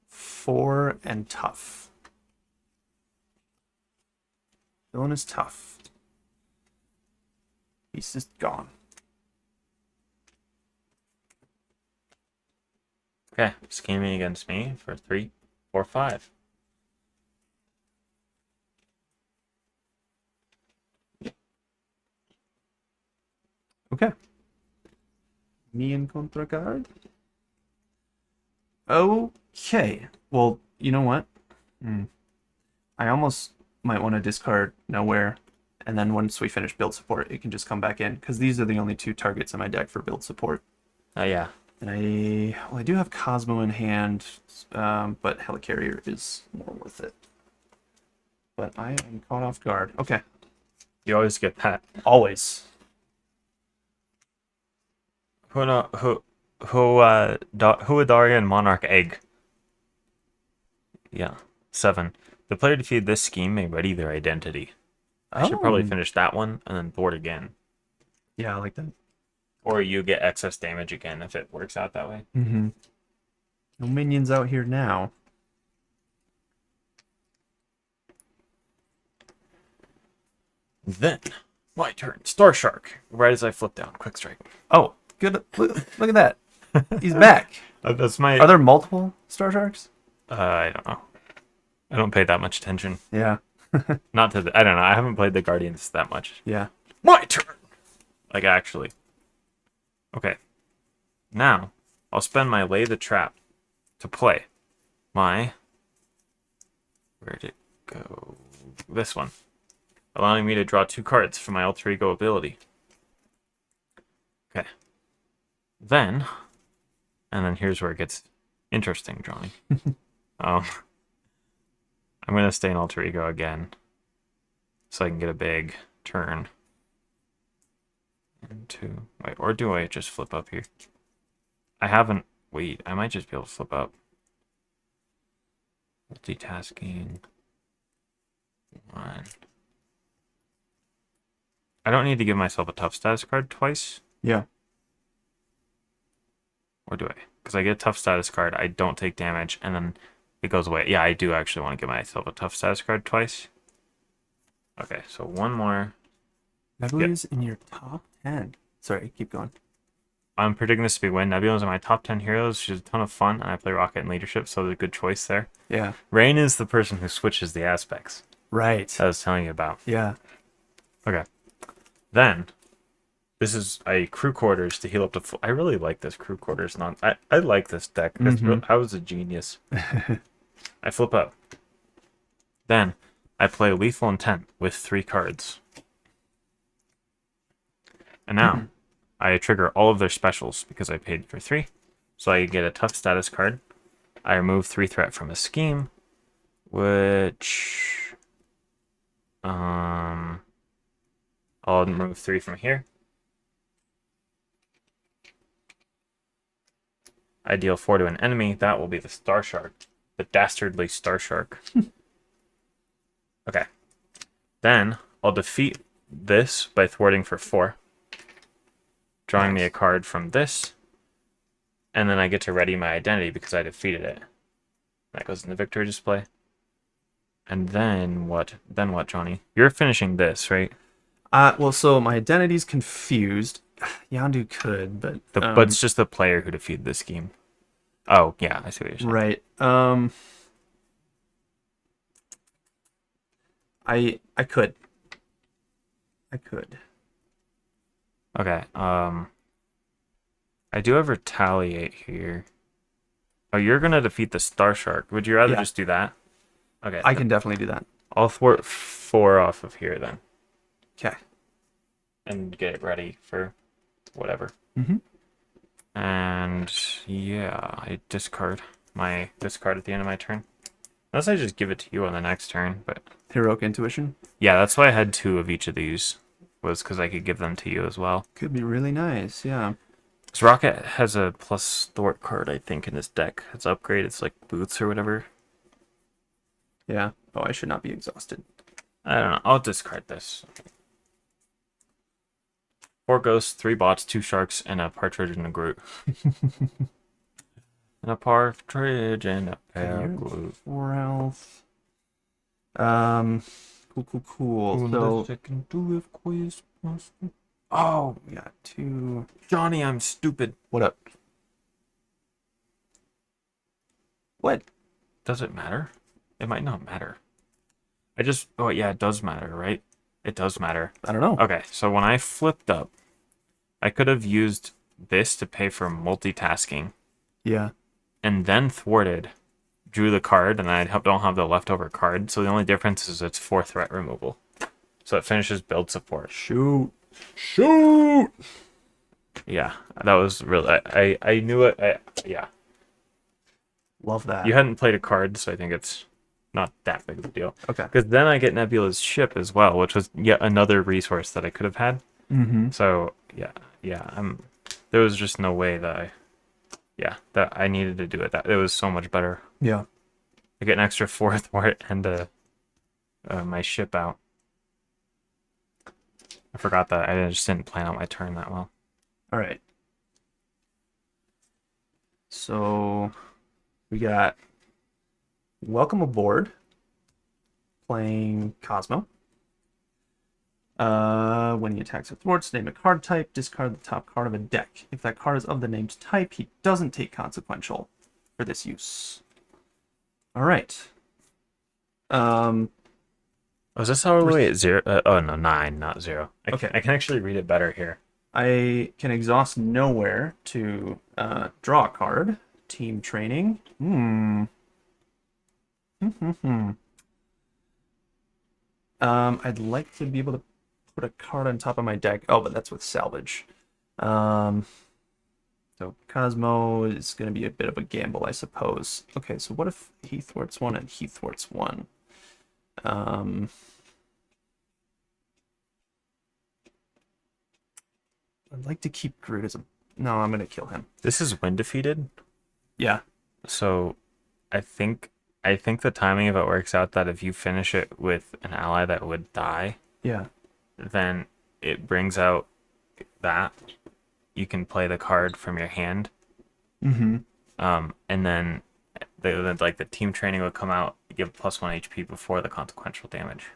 4, and tough. Villain is tough. Beast is gone. Okay, scheming against me for 3, 4, 5. Okay. Me in contra card. Okay. Well, you know what? I almost might want to discard Nowhere, and then once we finish build support, it can just come back in, because these are the only 2 targets in my deck for build support. Yeah. And I do have Cosmo in hand, but Helicarrier is more worth it. But I am caught off guard. Okay. You always get that. Always. Huadarian Monarch Egg. Yeah. 7. The player defeated this scheme may ready their identity. I should probably finish that one and then board again. Yeah, I like that. Or you get excess damage again if it works out that way. Mm-hmm. No minions out here now. Then, my turn. Star Shark. Right as I flip down. Quick strike. Oh, good. Look at that. He's back. That's my... Are there multiple Star Sharks? I don't know. I don't pay that much attention. Yeah. Not to the... I don't know. I haven't played the Guardians that much. Yeah. My turn! Like, actually. Okay. Now, I'll spend my Lay the Trap to play my... Where'd it go? This one. Allowing me to draw 2 cards from my alter ego ability. Okay. Then... And then here's where it gets interesting, Johnny. I'm going to stay in alter ego again. So I can get a big turn. And 2. Wait, or do I just flip up here? I haven't... Wait, I might just be able to flip up. Multitasking. 1. I don't need to give myself a tough status card twice. Yeah. Or do I? Because I get a tough status card, I don't take damage, and then it goes away. Yeah, I do actually want to give myself a tough status card twice. Okay, so one more. Nebula's in your top 10. Sorry, keep going. I'm predicting this to be win. Nebula's in my top 10 heroes. She's a ton of fun, and I play Rocket and Leadership, so there's a good choice there. Yeah. Rain is the person who switches the aspects. Right. I was telling you about. Yeah. Okay. Then, this is a crew quarters to heal up to... I really like this crew quarters. I like this deck. I was a genius. I flip up. Then, I play Lethal Intent with 3 cards. And now, I trigger all of their specials because I paid for 3. So I get a tough status card. I remove 3 threat from a scheme, which... I'll remove 3 from here. I deal 4 to an enemy. That will be the Star Shark. The dastardly Star Shark. Okay. Then I'll defeat this by thwarting for 4. Drawing me Nice. a card from this. And then I get to ready my identity because I defeated it. That goes in the victory display. And then what? Then what, Johnny? You're finishing this, right? Well, so my identity's confused. Yandu could, but But it's just the player who defeated this scheme. Oh, yeah, I see what you're saying. right. I could. Okay. I do have retaliate here. Oh, you're gonna defeat the Star Shark. Would you rather Yeah. just do that? Okay. I can definitely do that. I'll thwart 4 off of here then, Okay. and get it ready for whatever. Mm-hmm. And yeah, I discard my discard at the end of my turn. Unless I just give it to you on the next turn, but Heroic Intuition yeah, that's why I had 2 of each of these, was because I could give them to you as well. could be really nice. Yeah. Because Rocket has a plus thwart card, I think, in his deck. It's upgrade, it's like boots or whatever. Yeah. Oh, I should not be exhausted. I don't know. I'll discard this. 4 ghosts, 3 bots, 2 sharks, and a partridge and a Groot. And a partridge and a pair of Groot. 4 health. Cool. So, oh, we got 2. Johnny, I'm stupid. What up? What? Does it matter? It might not matter. Oh yeah, it does matter, right? It does matter. I don't know. Okay, so when I flipped up, I could have used this to pay for multitasking Yeah. and then thwarted, drew the card, and I don't have the leftover card. So the only difference is it's 4 threat removal. So it finishes build support. Shoot. Yeah, that was really. I knew it. Yeah. Love that. You hadn't played a card, so I think it's not that big of a deal. Okay. Because then I get Nebula's ship as well, which was yet another resource that I could have had. Mm-hmm. So yeah. There was just no way that I needed to do it. That it was so much better. Yeah. I get an extra 4 thwart and my ship out. I forgot that I just didn't plan out my turn that well. All right. So we got Welcome Aboard playing Cosmo. When he attacks or thwarts, name a card type, discard the top card of a deck. If that card is of the named type, he doesn't take consequential for this use. All right. Oh, is this all the way at 0? Oh no, 9, not 0. Okay. I can actually read it better here. I can exhaust nowhere to draw a card. Team training. I'd like to be able to put a card on top of my deck. Oh, but that's with salvage. So Cosmo is going to be a bit of a gamble, I suppose. Okay, so what if he thwarts 1 and he thwarts 1? I'd like to keep Groot as a... No, I'm going to kill him. This is when defeated. Yeah. So I think the timing of it works out that if you finish it with an ally that would die, Yeah. then it brings out that you can play the card from your hand. Mm-hmm. And then the team training would come out, give +1 HP before the consequential damage.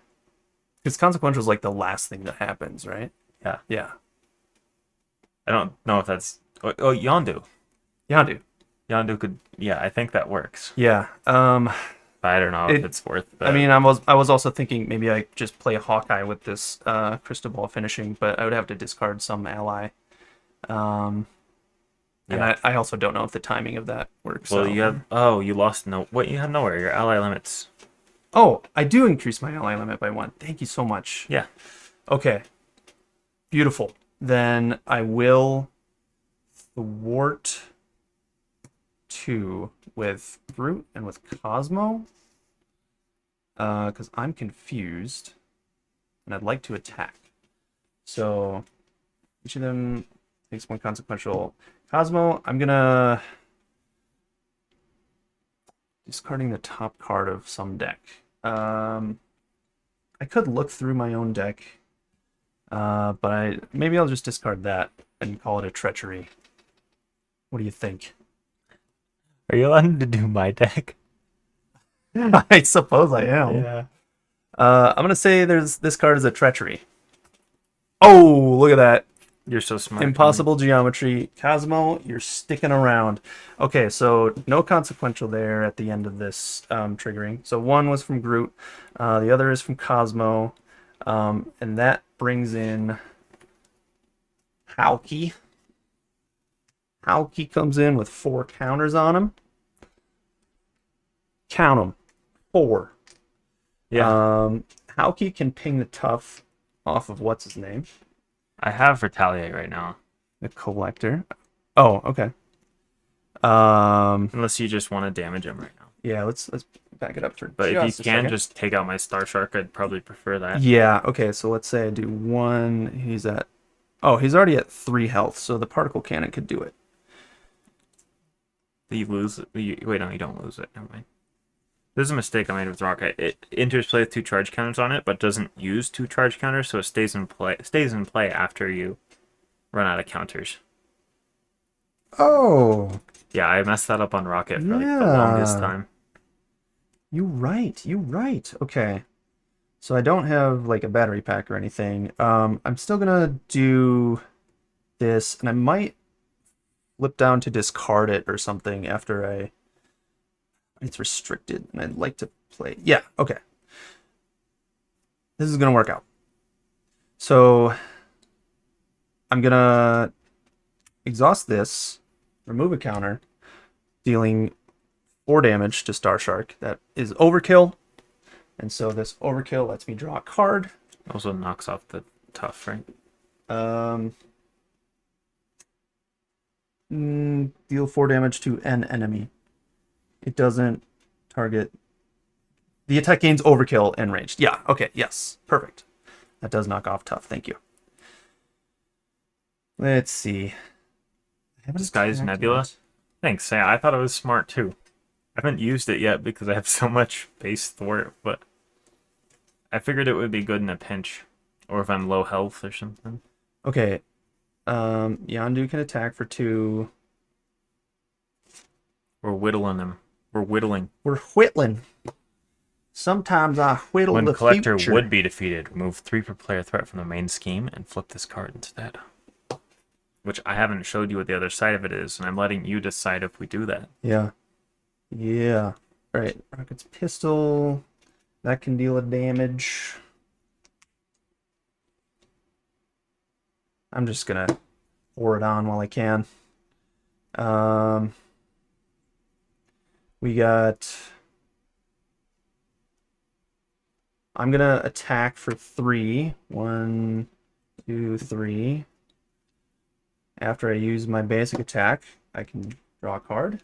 Because consequential is like the last thing that happens, right? Yeah. Yeah. I don't know if that's Yondu. Yandu. Yondu could, yeah, I think that works. Yeah. But I don't know if it's worth I mean, I was also thinking maybe I just play Hawkeye with this Crystal Ball finishing, but I would have to discard some ally. And I also don't know if the timing of that works. Well, so. you have you lost you have nowhere. Your ally limits. Oh, I do increase my ally limit by 1. Thank you so much. Yeah. Okay. Beautiful. Then I will thwart 2 with Groot and with Cosmo. Because I'm confused. And I'd like to attack. So each of them takes 1 consequential. Cosmo, I'm gonna discarding the top card of some deck. I could look through my own deck, but maybe I'll just discard that and call it a treachery. What do you think? Are you allowed to do my deck? I suppose I am. Yeah. I'm gonna say this card is a treachery. Oh, look at that. You're so smart. Impossible geometry. Cosmo, you're sticking around. Okay, so no consequential there at the end of this triggering. So one was from Groot, the other is from Cosmo, and that brings in Hauki. Hauki comes in with 4 counters on him. Count them. 4. Yeah. Hauki can ping the tough off of what's his name? I have Retaliate right now. The collector. Oh, okay. Unless you just want to damage him right now. Yeah, let's back it up for But if you can second. just take out my Star Shark, I'd probably prefer that. Yeah, okay, so let's say I do 1. He's at... Oh, he's already at 3 health, so the particle cannon could do it. You lose. Wait, no, you don't lose it. Never mind. This is a mistake I made with Rocket. It enters play with 2 charge counters on it, but doesn't use 2 charge counters, so it stays in play after you run out of counters. Oh, Yeah, I messed that up on Rocket for like the Yeah. longest time. you right. Okay. So I don't have like a battery pack or anything. I'm still gonna do this, and I might flip down to discard it or something after I... It's restricted, and I'd like to play... Yeah, okay. This is gonna work out. So I'm gonna exhaust this, remove a counter, dealing 4 damage to Star Shark. That is overkill. And so this overkill lets me draw a card. Also knocks off the tough, right? Deal 4 damage to an enemy. It doesn't target... The attack gains overkill and ranged. Yeah, okay, yes. Perfect. That does knock off tough. Thank you. Let's see. I haven't Disguise attacked Nebula? yet. Thanks. Yeah, I thought it was smart too. I haven't used it yet because I have so much base thwart, but I figured it would be good in a pinch. Or if I'm low health or something. Okay. Yondu can attack for 2. We're whittling him. We're whittling. We're whittling. Sometimes I whittle When the Collector future. would be defeated, remove 3 per player threat from the main scheme and flip this card instead. Which I haven't showed you what the other side of it is, and I'm letting you decide if we do that. Yeah. Yeah. All right. Rocket's pistol. That can deal a damage. I'm just gonna pour it on while I can. We got... I'm gonna attack for 3. 1, 2, 3. After I use my basic attack, I can draw a card.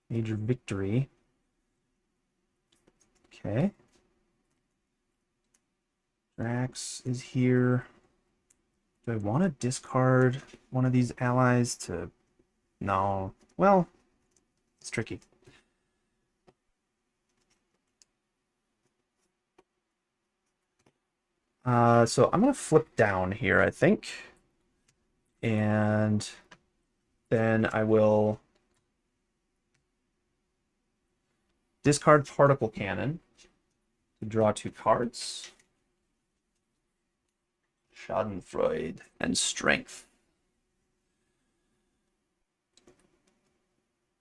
Major victory. Okay. Drax is here. Do I want to discard one of these allies to... No. Well, it's tricky. So I'm going to flip down here, I think. And then I will discard Particle Cannon to draw 2 cards. Schadenfreude and Strength.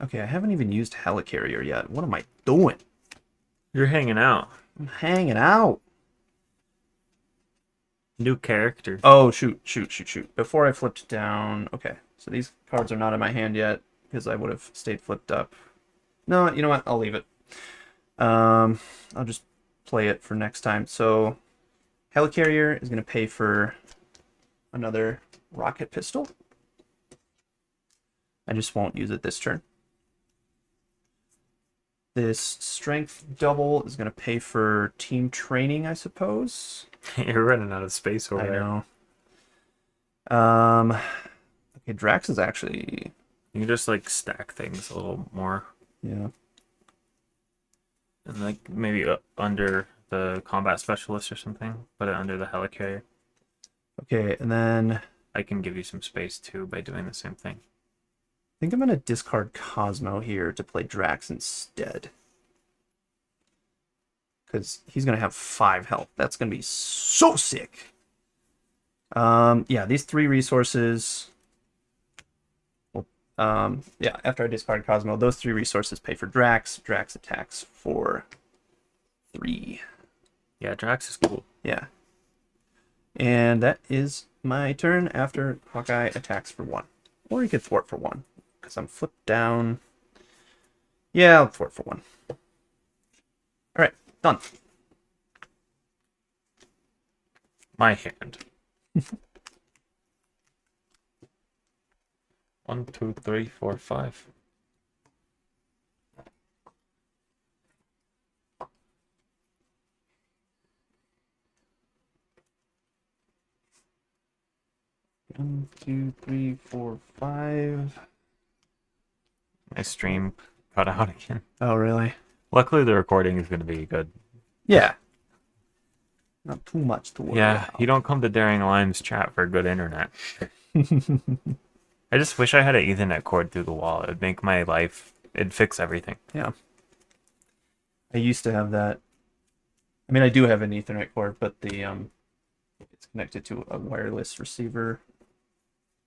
Okay, I haven't even used Helicarrier yet. What am I doing? You're hanging out. I'm hanging out. New character. Oh, shoot. Before I flipped down... Okay, so these cards are not in my hand yet because I would have stayed flipped up. No, you know what? I'll leave it. I'll just play it for next time. So, Helicarrier is going to pay for another rocket pistol. I just won't use it this turn. This strength double is going to pay for team training, I suppose. You're running out of space over I there. know. Okay, Drax is actually... You can just like stack things a little more. Yeah. And like maybe under the combat specialist or something. Put it under the helicarrier. Okay, and then I can give you some space too by doing the same thing. I think I'm going to discard Cosmo here to play Drax instead. Because he's going to have 5 health. That's going to be so sick. Yeah, these 3 resources. Well, yeah, after I discard Cosmo, those 3 resources pay for Drax. Drax attacks for 3. Yeah, Drax is cool. Yeah. And that is my turn after Hawkeye attacks for 1. Or he could thwart for 1. Because I'm flipped down. Yeah, I'll thwart for 1. Alright, done. My hand. 1, 2, 3, 4, 5. One, two, three, four, 5. My stream cut out again. Oh, really? Luckily, the recording is going to be good. Yeah. Not too much to worry Yeah, about. you don't come to Daring Lime's chat for good internet. I just wish I had an Ethernet cord through the wall. It would make my life, it'd fix everything. Yeah. I used to have that. I mean, I do have an Ethernet cord, but the it's connected to a wireless receiver,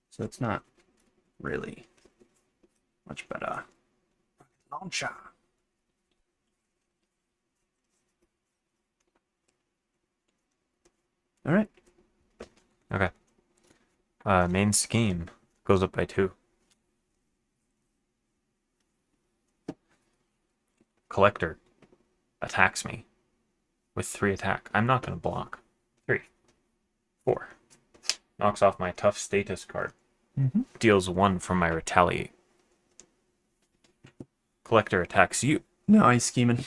so it's not really much better. Launcher. All right. Okay. Main scheme goes up by 2. Collector attacks me with 3 attack. I'm not going to block. 3, 4. Knocks off my tough status card. Mm-hmm. Deals 1 from my retaliate. Collector attacks you. No, he's scheming.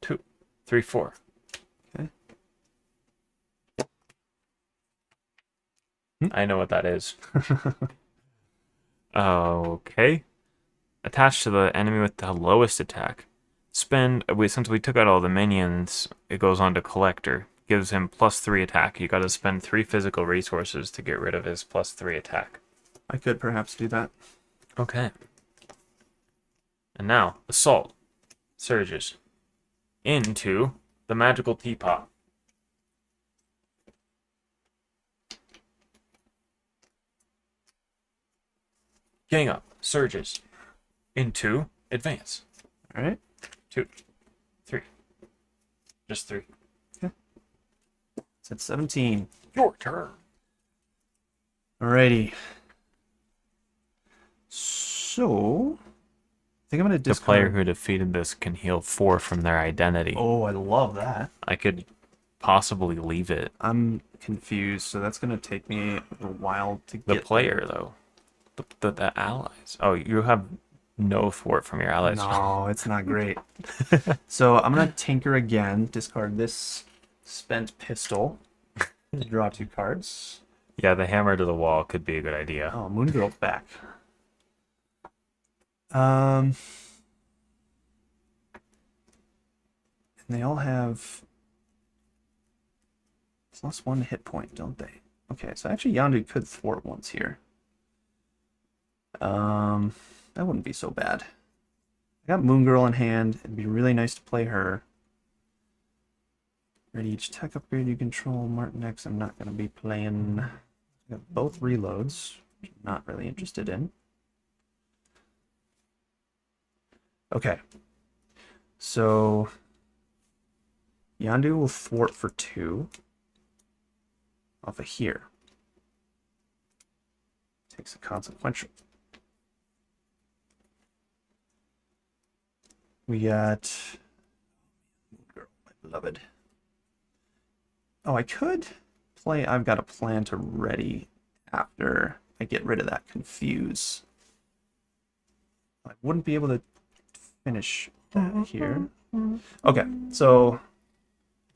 2, 3, 4. Okay. I know what that is. Okay. Attached to the enemy with the lowest attack. Since we took out all the minions, it goes on to Collector. Gives him +3 attack. You gotta spend 3 physical resources to get rid of his +3 attack. I could perhaps do that. Okay. And now, Assault surges into the magical teapot. Gang up surges into advance. All right. 2, 3. Just 3. It's at 17. Your turn. Alrighty. So, I think I'm gonna The discard. player who defeated this can heal 4 from their identity. Oh, I love that. I could possibly leave it. I'm confused, so that's gonna take me a while to The get player, though. The allies. Oh, you have no thwart from your allies. No, it's not great. So I'm gonna tinker again. Discard this spent pistol. Draw 2 cards. Yeah, the hammer to the wall could be a good idea. Oh, Moon Girl's back. And they all have +1 hit point, don't they? Okay, so actually Yandu could thwart once here. That wouldn't be so bad. I got Moon Girl in hand. It'd be really nice to play her. Ready each tech upgrade you control. Martin X, I'm not going to be playing. I got both reloads, which I'm not really interested in. Okay. So Yandu will thwart for 2 off of here. Takes a consequential. We got Girl, my beloved. Oh, I could play. I've got a plan to ready after I get rid of that confuse. I wouldn't be able to finish that here. Okay, so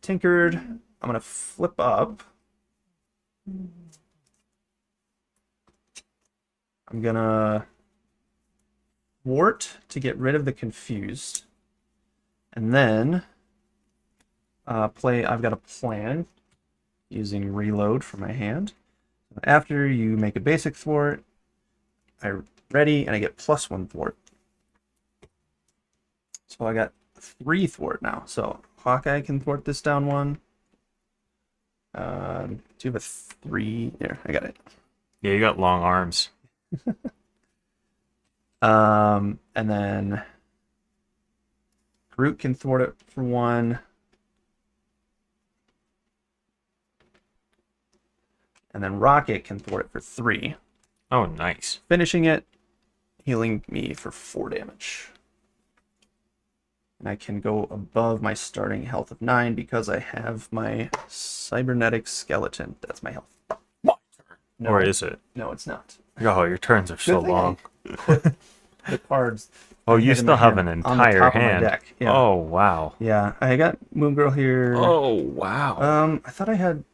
tinkered. I'm gonna flip up. I'm gonna thwart to get rid of the confused. And then I've got a plan using reload for my hand. After you make a basic thwart, I ready and I get +1 thwart. So I got 3 thwart now. So Hawkeye can thwart this down 1. Do you have a 3? There, I got it. Yeah, you got long arms. And then Groot can thwart it for 1. And then Rocket can thwart it for 3. Oh, nice. Finishing it, healing me for 4 damage. And I can go above my starting health of 9 because I have my cybernetic skeleton. That's my health. No, Or is it? No, it's not. Oh, your turns are so Good thing long. The cards. Oh, you in still my have hand an on the entire top of my hand. deck. Yeah. Oh, wow. Yeah, I got Moon Girl here. Oh, wow. I thought I had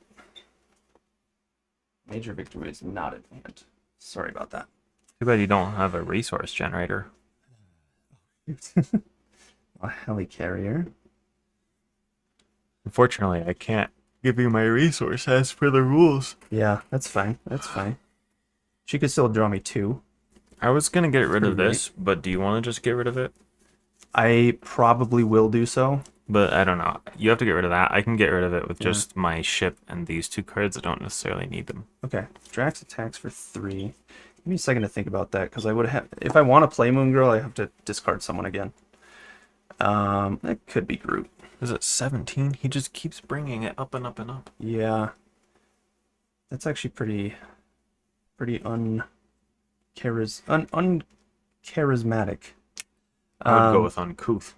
Major Victory is not in hand. Sorry about that. Too bad you don't have a resource generator. A helicarrier. Unfortunately, I can't give you my resource as per the rules. Yeah, that's fine. That's fine. She could still draw me 2. I was going to get rid of Pretty this, but do you want to just get rid of it? I probably will do so. But I don't know. You have to get rid of that. I can get rid of it with Yeah. just my ship and these 2 cards. I don't necessarily need them. Okay. Drax attacks for 3. Give me a second to think about that, because I would have. If I want to play Moon Girl, I have to discard someone again. That could be Groot. Is it 17? He just keeps bringing it up and up and up. Yeah. That's actually pretty uncharismatic. I would go with uncouth.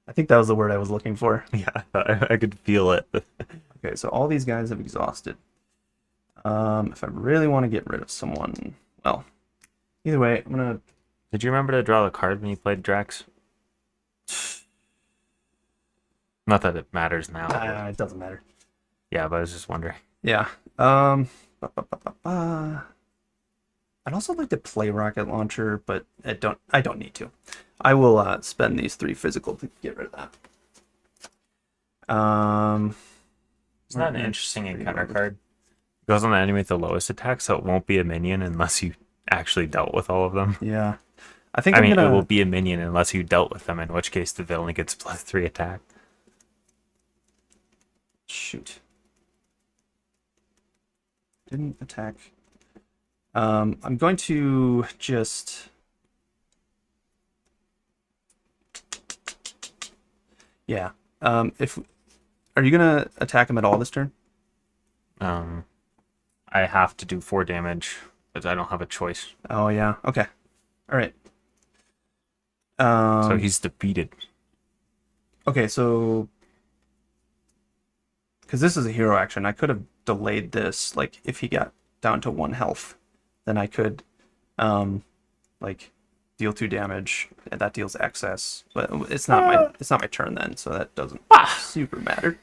I think that was the word I was looking for. Yeah, I could feel it. Okay, so all these guys have exhausted. If I really want to get rid of someone, well, either way, I'm gonna. Did you remember to draw the card when you played Drax? Not that it matters now. It doesn't matter. Yeah, but I was just wondering. Yeah. I'd also like to play Rocket Launcher, but I don't need to. I will spend these 3 physical to get rid of that. It's not an interesting encounter card. It goes on the enemy with the lowest attack, so it won't be a minion unless you actually dealt with all of them. Yeah. I think I I'm mean, gonna... it will be a minion unless you dealt with them, in which case the villain gets +3 attack. Shoot. Didn't attack. I'm going to just... Yeah. Are you gonna attack him at all this turn? I have to do 4 damage, but I don't have a choice. Oh yeah. Okay. All right. So he's defeated. Okay, so because this is a hero action, I could have delayed this. Like if he got down to 1 health, then I could, like deal 2 damage, and that deals excess. But it's not my turn then, so that doesn't super matter.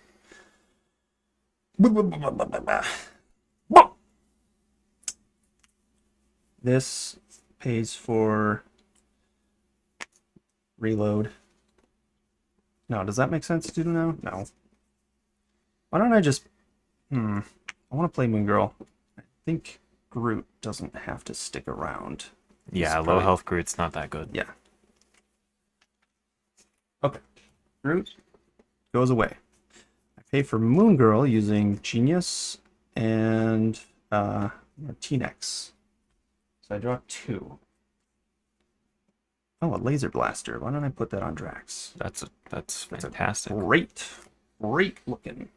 This pays for reload. No, does that make sense to do now? No. Why don't I just... I want to play Moon Girl. I think Groot doesn't have to stick around. Yeah, low health Groot's not that good. Yeah. Okay. Groot goes away. I pay for Moon Girl using Genius and Martinex. So I draw 2. Oh, a laser blaster. Why don't I put that on Drax? That's fantastic. Great looking.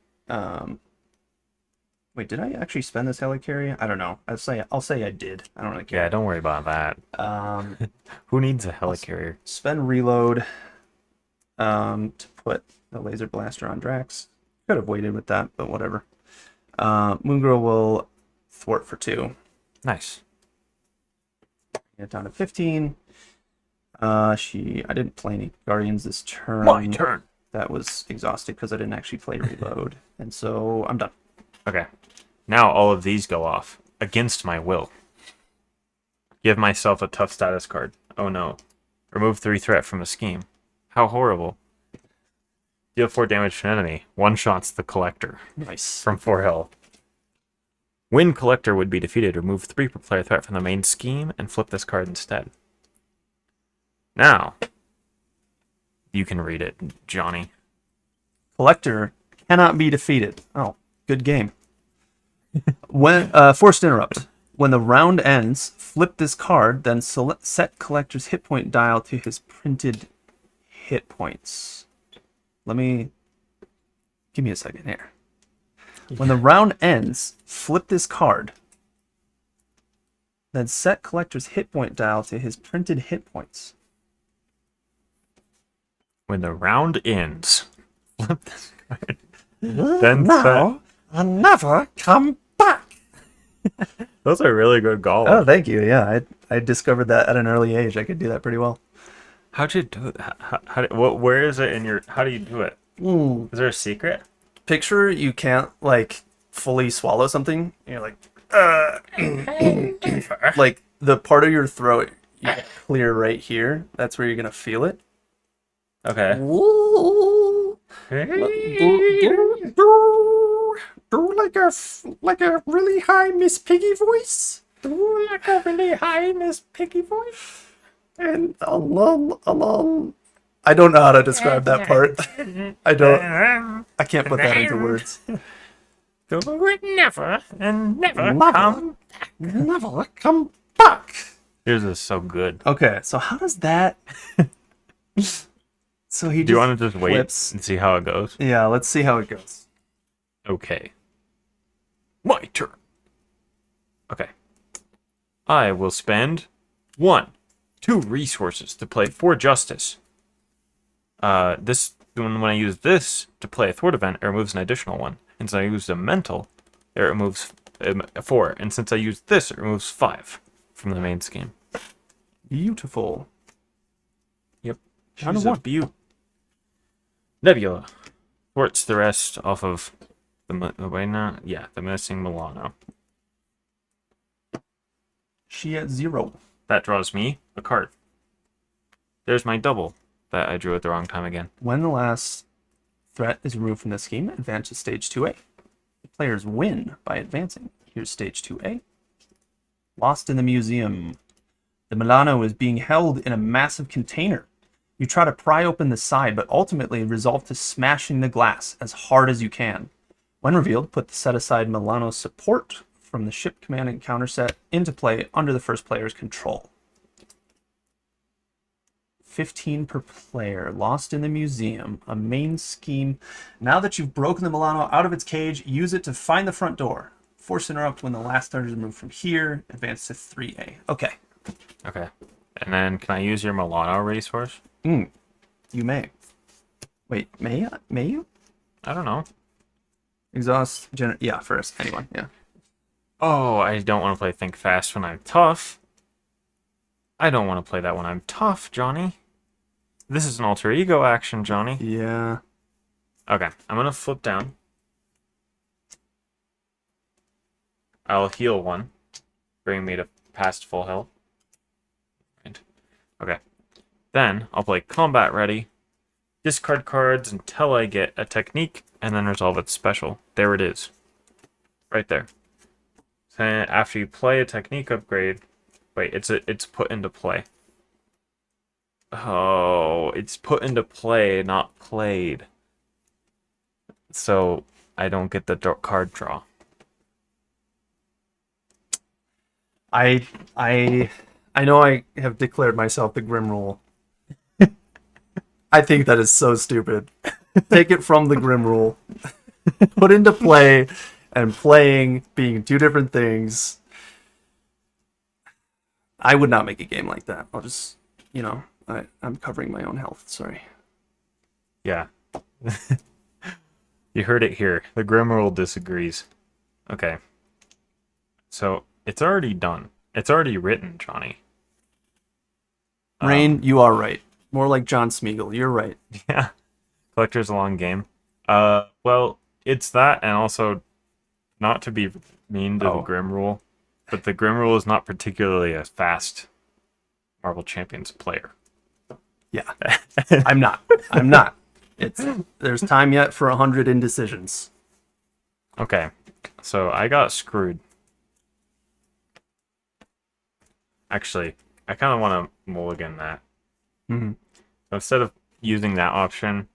Wait, did I actually spend this helicarrier? I don't know. I'll say I did. I don't really care. Yeah, don't worry about that. Who needs a helicarrier? Spend reload to put the laser blaster on Drax. Could have waited with that, but whatever. Moon Girl will thwart for 2. Nice. Get down to 15. I didn't play any Guardians this turn. My turn. That was exhausted because I didn't actually play reload, and so I'm done. Okay. Now all of these go off against my will. Give myself a tough status card. Oh no. Remove 3 threat from a scheme. How horrible. Deal 4 damage to an enemy. One-shots the collector Nice. from 4 health. When collector would be defeated, remove 3 per player threat from the main scheme and flip this card instead. Now, you can read it, Johnny. Collector cannot be defeated. Oh, good game. When forced interrupt. When the round ends, flip this card, then set collector's hit point dial to his printed hit points. Give me a second here. When the round ends, flip this card, then set collector's hit point dial to his printed hit points. When the round ends, flip this card. Then now, I'll never come back. Those are really good goals. Oh, thank you. Yeah, I discovered that at an early age. I could do that pretty well. How'd you do it? Where is it in your... How do you do it? Is there a secret? Picture you can't, like, fully swallow something. You're like, like, the part of your throat you clear right here. That's where you're going to feel it. Okay. Do like a really high Miss Piggy voice. Do like a really high Miss Piggy voice. And along. I don't know how to describe that part. I can't put that into words. Do it never and never come back. Never come back. Yours is so good. Okay, so how does that? So he. Do you want to just wait flips. and see how it goes? Yeah, let's see how it goes. Okay. My turn. Okay. I will spend 2 resources to play 4 justice. When I use this to play a thwart event, it removes an additional 1. And since I use a mental, it removes 4. And since I use this, it removes 5 from the main scheme. Beautiful. Yep. Down to She's a 1. beaut. Nebula. Thwarts the rest off of the missing Milano. She at 0. That draws me a card. There's my double that I drew at the wrong time again. When the last threat is removed from the scheme, advance to stage 2A. The players win by advancing. Here's stage 2A. Lost in the museum. The Milano is being held in a massive container. You try to pry open the side, but ultimately resolve to smashing the glass as hard as you can. When revealed, put the set-aside Milano support from the ship command and counter set into play under the first player's control. 15 per player. Lost in the museum. A main scheme. Now that you've broken the Milano out of its cage, use it to find the front door. Force interrupt when the last target is moved from here. Advance to 3A. Okay. Okay. And then can I use your Milano resource? You may. Wait, may you? I don't know. Exhaust. Yeah, first. Anyone. Yeah. Oh, I don't want to play Think Fast when I'm tough. I don't want to play that when I'm tough, Johnny. This is an alter ego action, Johnny. Yeah. Okay, I'm going to flip down. I'll heal 1, bring me to past full health. Right. Okay. Then I'll play Combat Ready, discard cards until I get a technique, and then resolve its special. There it is. Right there. So after you play a technique upgrade... Wait, it's put into play. Oh, it's put into play, not played. So I don't get the card draw. I know I have declared myself the Grim Rule. I think that is so stupid. Take it from the Grim Rule. Put into play and playing being 2 different things. I would not make a game like that. I'll just, I'm covering my own health. Sorry. Yeah. You heard it here. The Grim Rule disagrees. Okay. So, it's already done. It's already written, Johnny. Rain, you are right. More like John Smeagol. You're right. Yeah. Collector's a long game. Well, it's that, and also, not to be mean to the Grim Rule, but the Grim Rule is not particularly a fast Marvel Champions player. Yeah. I'm not. I'm not. There's time yet for 100 indecisions. Okay, so I got screwed. Actually, I kind of want to mulligan that. Mm-hmm. Instead of using that option,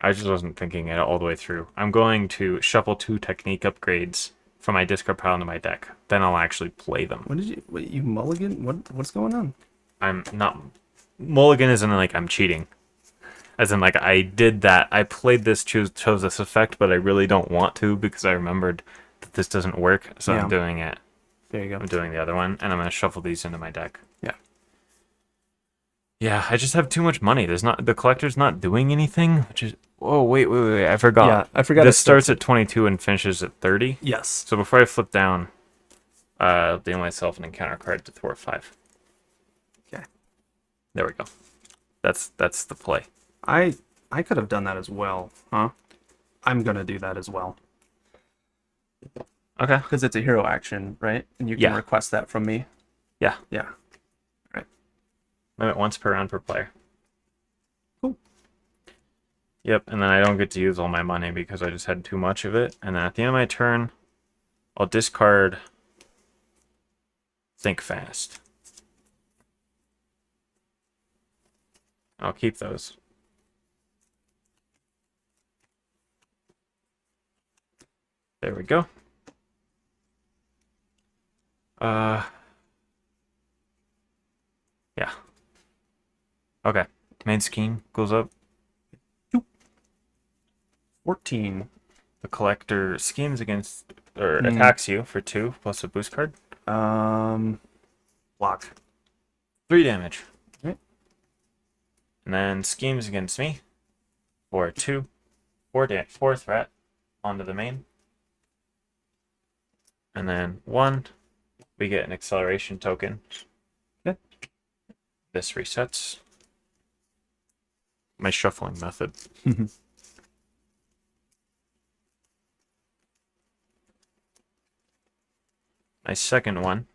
I just wasn't thinking it all the way through. I'm going to shuffle 2 technique upgrades from my discard pile into my deck. Then I'll actually play them. What you mulligan? What's going on? I'm not... Mulligan isn't like I'm cheating. As in, like, I did that. I played this, chose this effect, but I really don't want to because I remembered that this doesn't work. So Yeah. I'm doing it. There you go. I'm doing the other one, and I'm going to shuffle these into my deck. Yeah. Yeah, I just have too much money. The collector's not doing anything, which is... Oh, wait, I forgot. Yeah, I forgot. This starts at 22 and finishes at 30. Yes. So before I flip down, I'll deal myself an encounter card to thwart 5. Okay. There we go. That's the play. I could have done that as well, huh? I'm gonna do that as well. Okay. Because it's a hero action, right? And you can request that from me. Yeah. Yeah. Right. Limit once per round per player. Cool. Yep, and then I don't get to use all my money because I just had too much of it. And then at the end of my turn, I'll discard Think Fast. I'll keep those. There we go. Yeah. Okay. Main scheme goes up. 14. The collector schemes against or attacks you for 2 plus a boost card. Block. 3 damage. Right. And then schemes against me for 2, 4 threat onto the main. And then 1, we get an acceleration token. Okay. This resets. My shuffling method. My second one.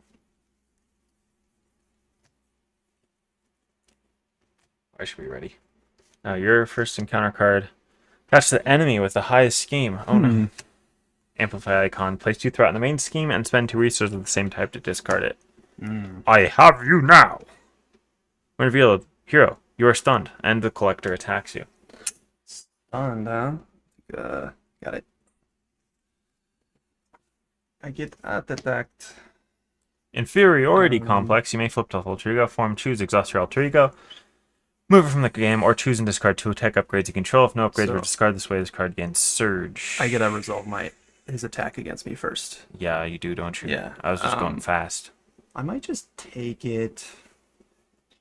I should be ready. Now your first encounter card. Catch the enemy with the highest scheme. Oh no. Amplify icon. Place 2 threat on the main scheme and spend 2 resources of the same type to discard it. I have you now. When revealed, hero, you are stunned, and the collector attacks you. Stunned, huh? Got it. I get attacked. Inferiority complex. You may flip to alter ego form. Choose exhaust your alter ego. Move it from the game, or choose and discard 2 attack upgrades you control. If no upgrades were discarded this way, this card gains surge. I gotta resolve his attack against me first. Yeah, you do, don't you? Yeah. I was just going fast. I might just take it.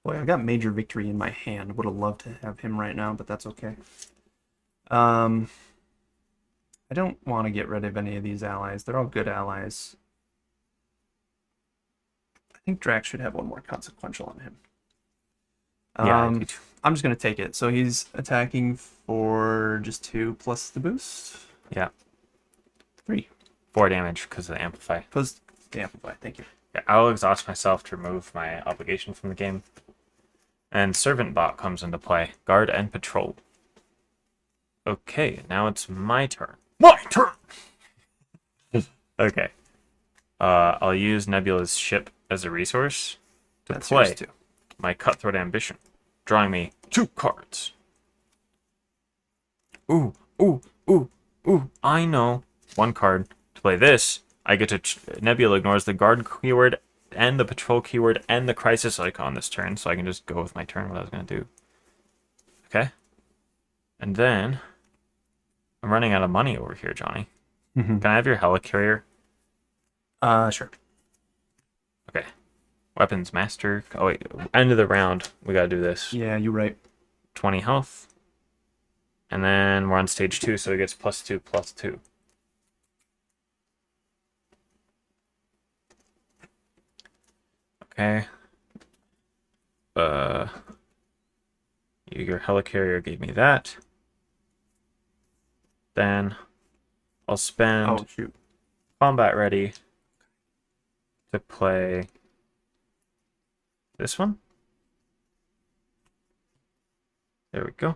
Boy, I got major victory in my hand. Would have loved to have him right now, but that's okay. I don't want to get rid of any of these allies. They're all good allies. I think Drax should have one more consequential on him. Yeah, I'm just going to take it. So he's attacking for just 2 plus the boost? Yeah. 3. 4 damage because of the amplify. Plus the amplify, thank you. Yeah, I'll exhaust myself to remove my obligation from the game. And Servant Bot comes into play. Guard and Patrol. Okay, now it's my turn. My turn! Okay. I'll use Nebula's ship as a resource to play my Cutthroat Ambition, drawing me 2 cards. Ooh, I know. 1 card. To play this, I get to... Nebula ignores the guard keyword and the patrol keyword and the crisis icon this turn, so I can just go with my turn what I was going to do. Okay? And then... I'm running out of money over here, Johnny. Can I have your helicarrier? Sure. Okay. Weapons master. Oh, wait. End of the round. We gotta do this. Yeah, you're right. 20 health. And then we're on stage 2, so he gets +2/+2. Okay. Your helicarrier gave me that. Then I'll spend combat ready to play this one. There we go.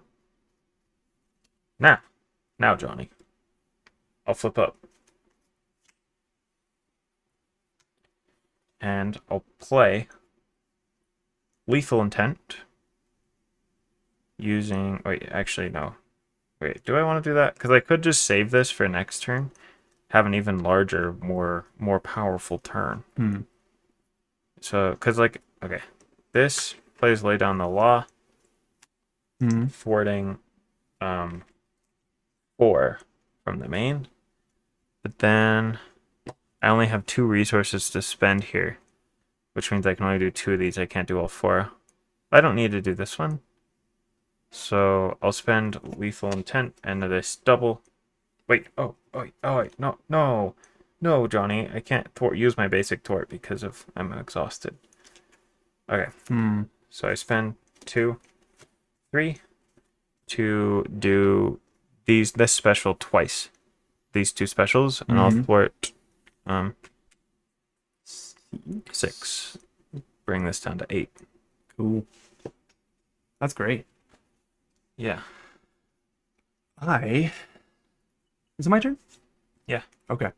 Now, Johnny. I'll flip up. And I'll play Lethal Intent using... Wait, actually, no. Wait, do I want to do that? Because I could just save this for next turn. Have an even larger, more powerful turn. So, because, like, okay. This plays Lay Down the Law. Thwarting 4 from the main. But then I only have 2 resources to spend here, which means I can only do 2 of these. I can't do all 4. I don't need to do this one. So I'll spend Lethal Intent and this double. Wait, wait, no, Johnny. I can't use my basic tort because I'm exhausted. Okay. So I spend 2, 3 to do this special twice. These 2 specials, and I'll thwart 6. Bring this down to 8. Cool. That's great. Yeah. Is it my turn? Yeah. Okay.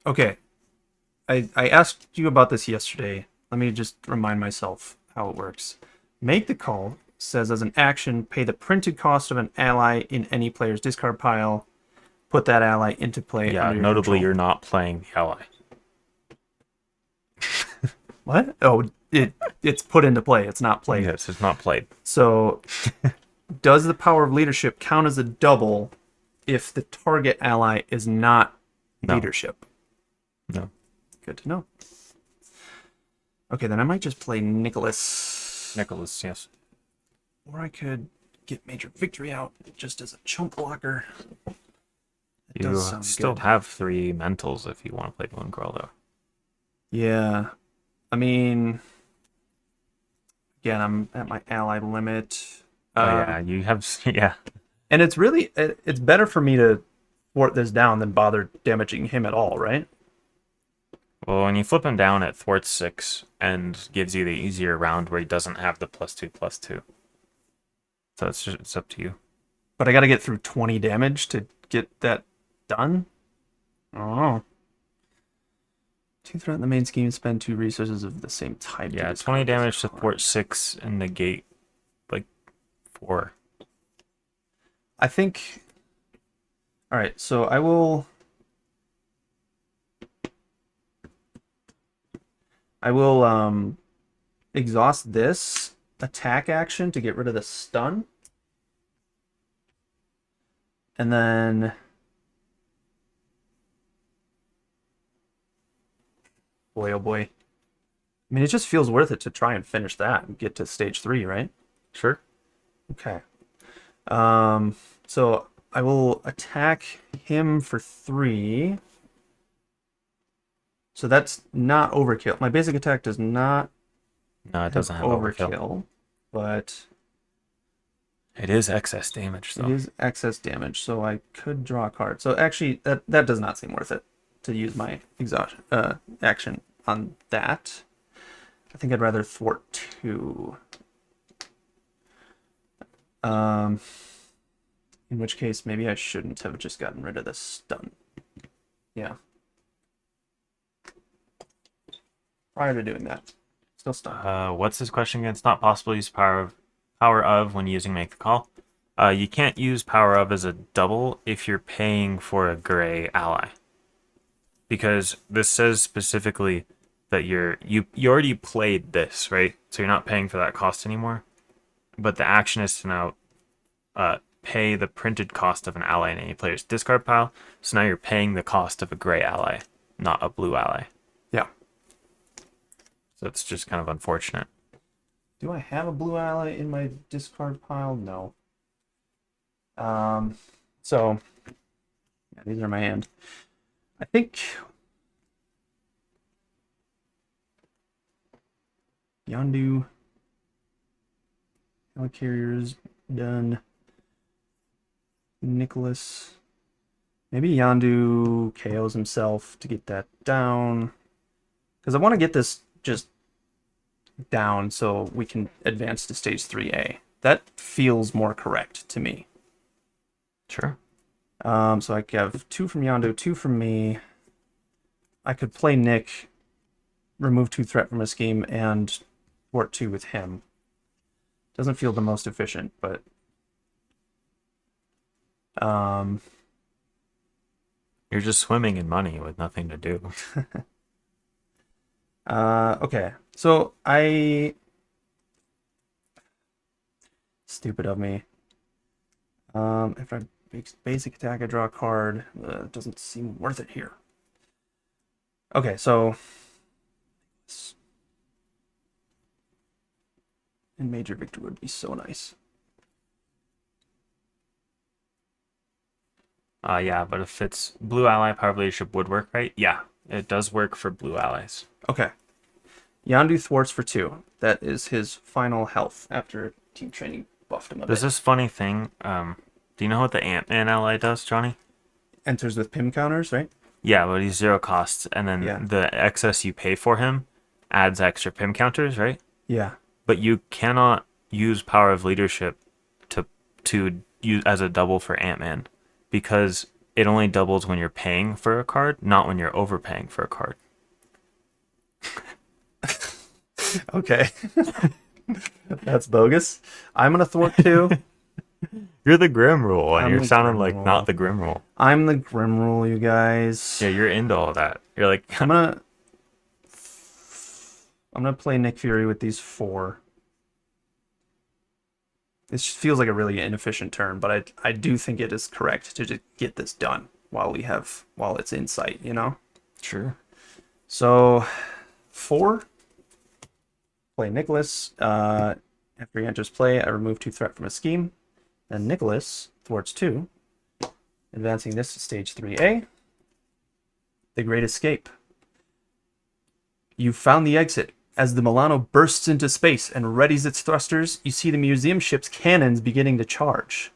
Okay. I asked you about this yesterday. Let me just remind myself how it works. Make the call says as an action, pay the printed cost of an ally in any player's discard pile. Put that ally into play. Yeah, under your notably, control. you're not playing the ally. What? Oh, it's put into play. It's not played. Yes, it's not played. So, does the power of leadership count as a double if the target ally is not leadership? No. Good to know. Okay, then I might just play Nicholas. Nicholas, yes. Or I could get Major Victory out just as a chump blocker. It You does sound still good. have 3 mentals if you want to play Moon Girl, though. Yeah. I mean, again, I'm at my ally limit. Yeah, you have... Yeah. And it's really, it's better for me to thwart this down than bother damaging him at all, right? Well, when you flip him down, it thwarts 6 and gives you the easier round where he doesn't have the +2/+2. So it's up to you. But I got to get through 20 damage to get that done? I don't know. 2 threat in the main scheme, spend 2 resources of the same type. Yeah, 20 damage to thwart 6 and negate, like, 4. I think... Alright, so I will exhaust this attack action to get rid of the stun. And then boy, oh boy. I mean, it just feels worth it to try and finish that and get to stage 3, right? Sure. Okay. So I will attack him for 3. So that's not overkill. My basic attack does not No, it doesn't have overkill. But It is excess damage, though. it is excess damage, so I could draw a card. So actually, that does not seem worth it to use my exhaust action on that. I think I'd rather thwart 2. In which case, maybe I shouldn't have just gotten rid of the stun. Yeah. Prior to doing that. Still stunned. What's this question again? It's not possible to use power of when using make the call. You can't use power of as a double if you're paying for a gray ally. Because this says specifically that you already played this, right? So you're not paying for that cost anymore. But the action is to now pay the printed cost of an ally in any player's discard pile. So now you're paying the cost of a gray ally, not a blue ally. Yeah. So it's just kind of unfortunate. Do I have a blue ally in my discard pile? No. So yeah, these are my hand. I think Yondu Helicarrier's done. Nicholas. Maybe Yondu KOs himself to get that down. Because I want to get this just down so we can advance to stage 3A. That feels more correct to me. Sure. So I have 2 from Yondu, 2 from me. I could play Nick, remove 2 threat from a scheme, and thwart 2 with him. Doesn't feel the most efficient, but You're just swimming in money with nothing to do. okay. So stupid of me. If I basic attack, I draw a card. It doesn't seem worth it here. Okay, so and Major Victor would be so nice. Yeah, but if it's blue ally, power of leadership would work, right? Yeah, it does work for blue allies. Okay. Yondu thwarts for 2. That is his final health after team training buffed him a There's bit. this funny thing. Do you know what the Ant-Man ally does, Johnny? Enters with Pim counters, right? Yeah, but he's 0 costs, and then Yeah. the excess you pay for him adds extra pim counters, right? Yeah. But you cannot use power of leadership to use as a double for Ant-Man because it only doubles when you're paying for a card, not when you're overpaying for a card. Okay. That's bogus. I'm gonna thwart 2. You're the Grim Rule, and I'm you're the sounding Grim like Rule. not the Grim Rule. I'm the Grim Rule, you guys. Yeah, you're into all that. You're like, I'm gonna play Nick Fury with these 4. This just feels like a really inefficient turn, but I do think it is correct to just get this done while it's in sight, you know? sure. So 4. Play Nicholas. After he enters play, I remove 2 threat from a scheme. Then Nicholas thwarts 2, advancing this to stage 3A. The Great Escape. You found the exit. As the Milano bursts into space and readies its thrusters, you see the museum ship's cannons beginning to charge.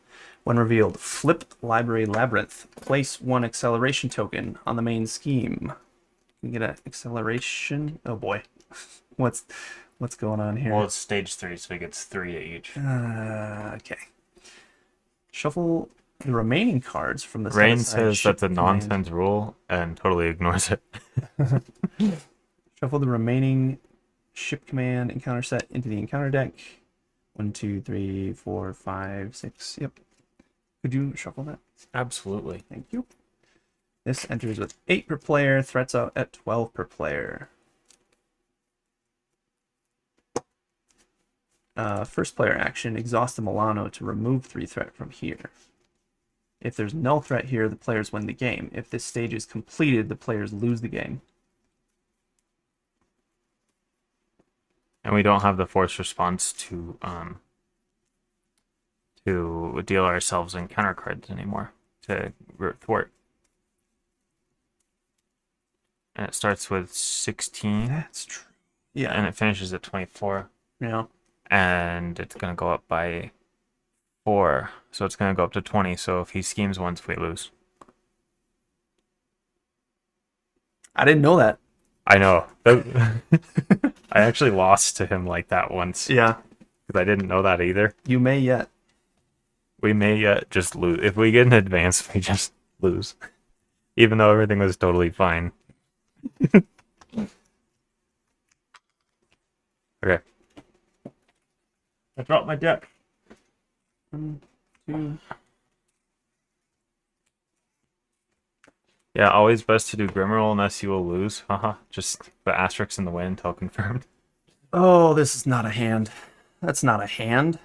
When revealed, flip Library Labyrinth. Place 1 acceleration token on the main scheme. You can get an acceleration. Oh boy. What's going on here? Well, it's stage 3, so he gets 3 each. Okay. Shuffle the remaining cards from the Rain set-aside says ship that's a command. nonsense rule and totally ignores it. Shuffle the remaining ship command encounter set into the encounter deck. 1, 2, 3, 4, 5, 6. Yep. Could you shuffle that? Absolutely. Thank you. This enters with 8 per player, threats out at 12 per player. First player action, exhaust the Milano to remove 3 threat from here. If there's no threat here, the players win the game. If this stage is completed, the players lose the game. And we don't have the force response to deal ourselves encounter cards anymore to thwart. And it starts with 16. That's true. Yeah. And it finishes at 24. Yeah. And it's going to go up by 4. So it's going to go up to 20. So if he schemes once, we lose. I didn't know that. I know. I actually lost to him like that once. Yeah. Because I didn't know that either. You may yet. We may just lose. If we get an advance, we just lose. Even though everything was totally fine. Okay. I dropped my deck. 1, 2. Yeah, always best to do Grimroll unless you will lose. Haha. Just the asterisks in the way until confirmed. Oh, this is not a hand. That's not a hand.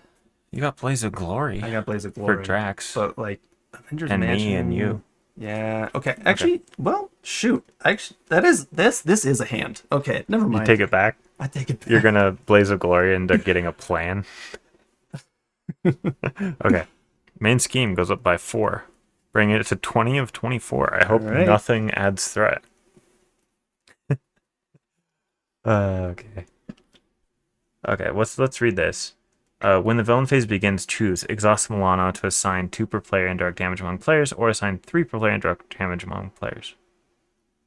You got Blaze of Glory. I got Blaze of Glory. For Drax. But, like, Avengers And Mansion... me and you. Yeah. Okay. Actually, well, shoot. Actually, this is a hand. Okay, never You mind. take it back? I take it back. You're gonna Blaze of Glory and end up getting a plan. Okay. Main scheme goes up by 4. Bringing it to 20 of 24. I hope All right. nothing adds threat. Okay. Okay, let's read this. When the villain phase begins, choose exhaust Milano to assign 2 per player indirect damage among players, or assign 3 per player indirect damage among players.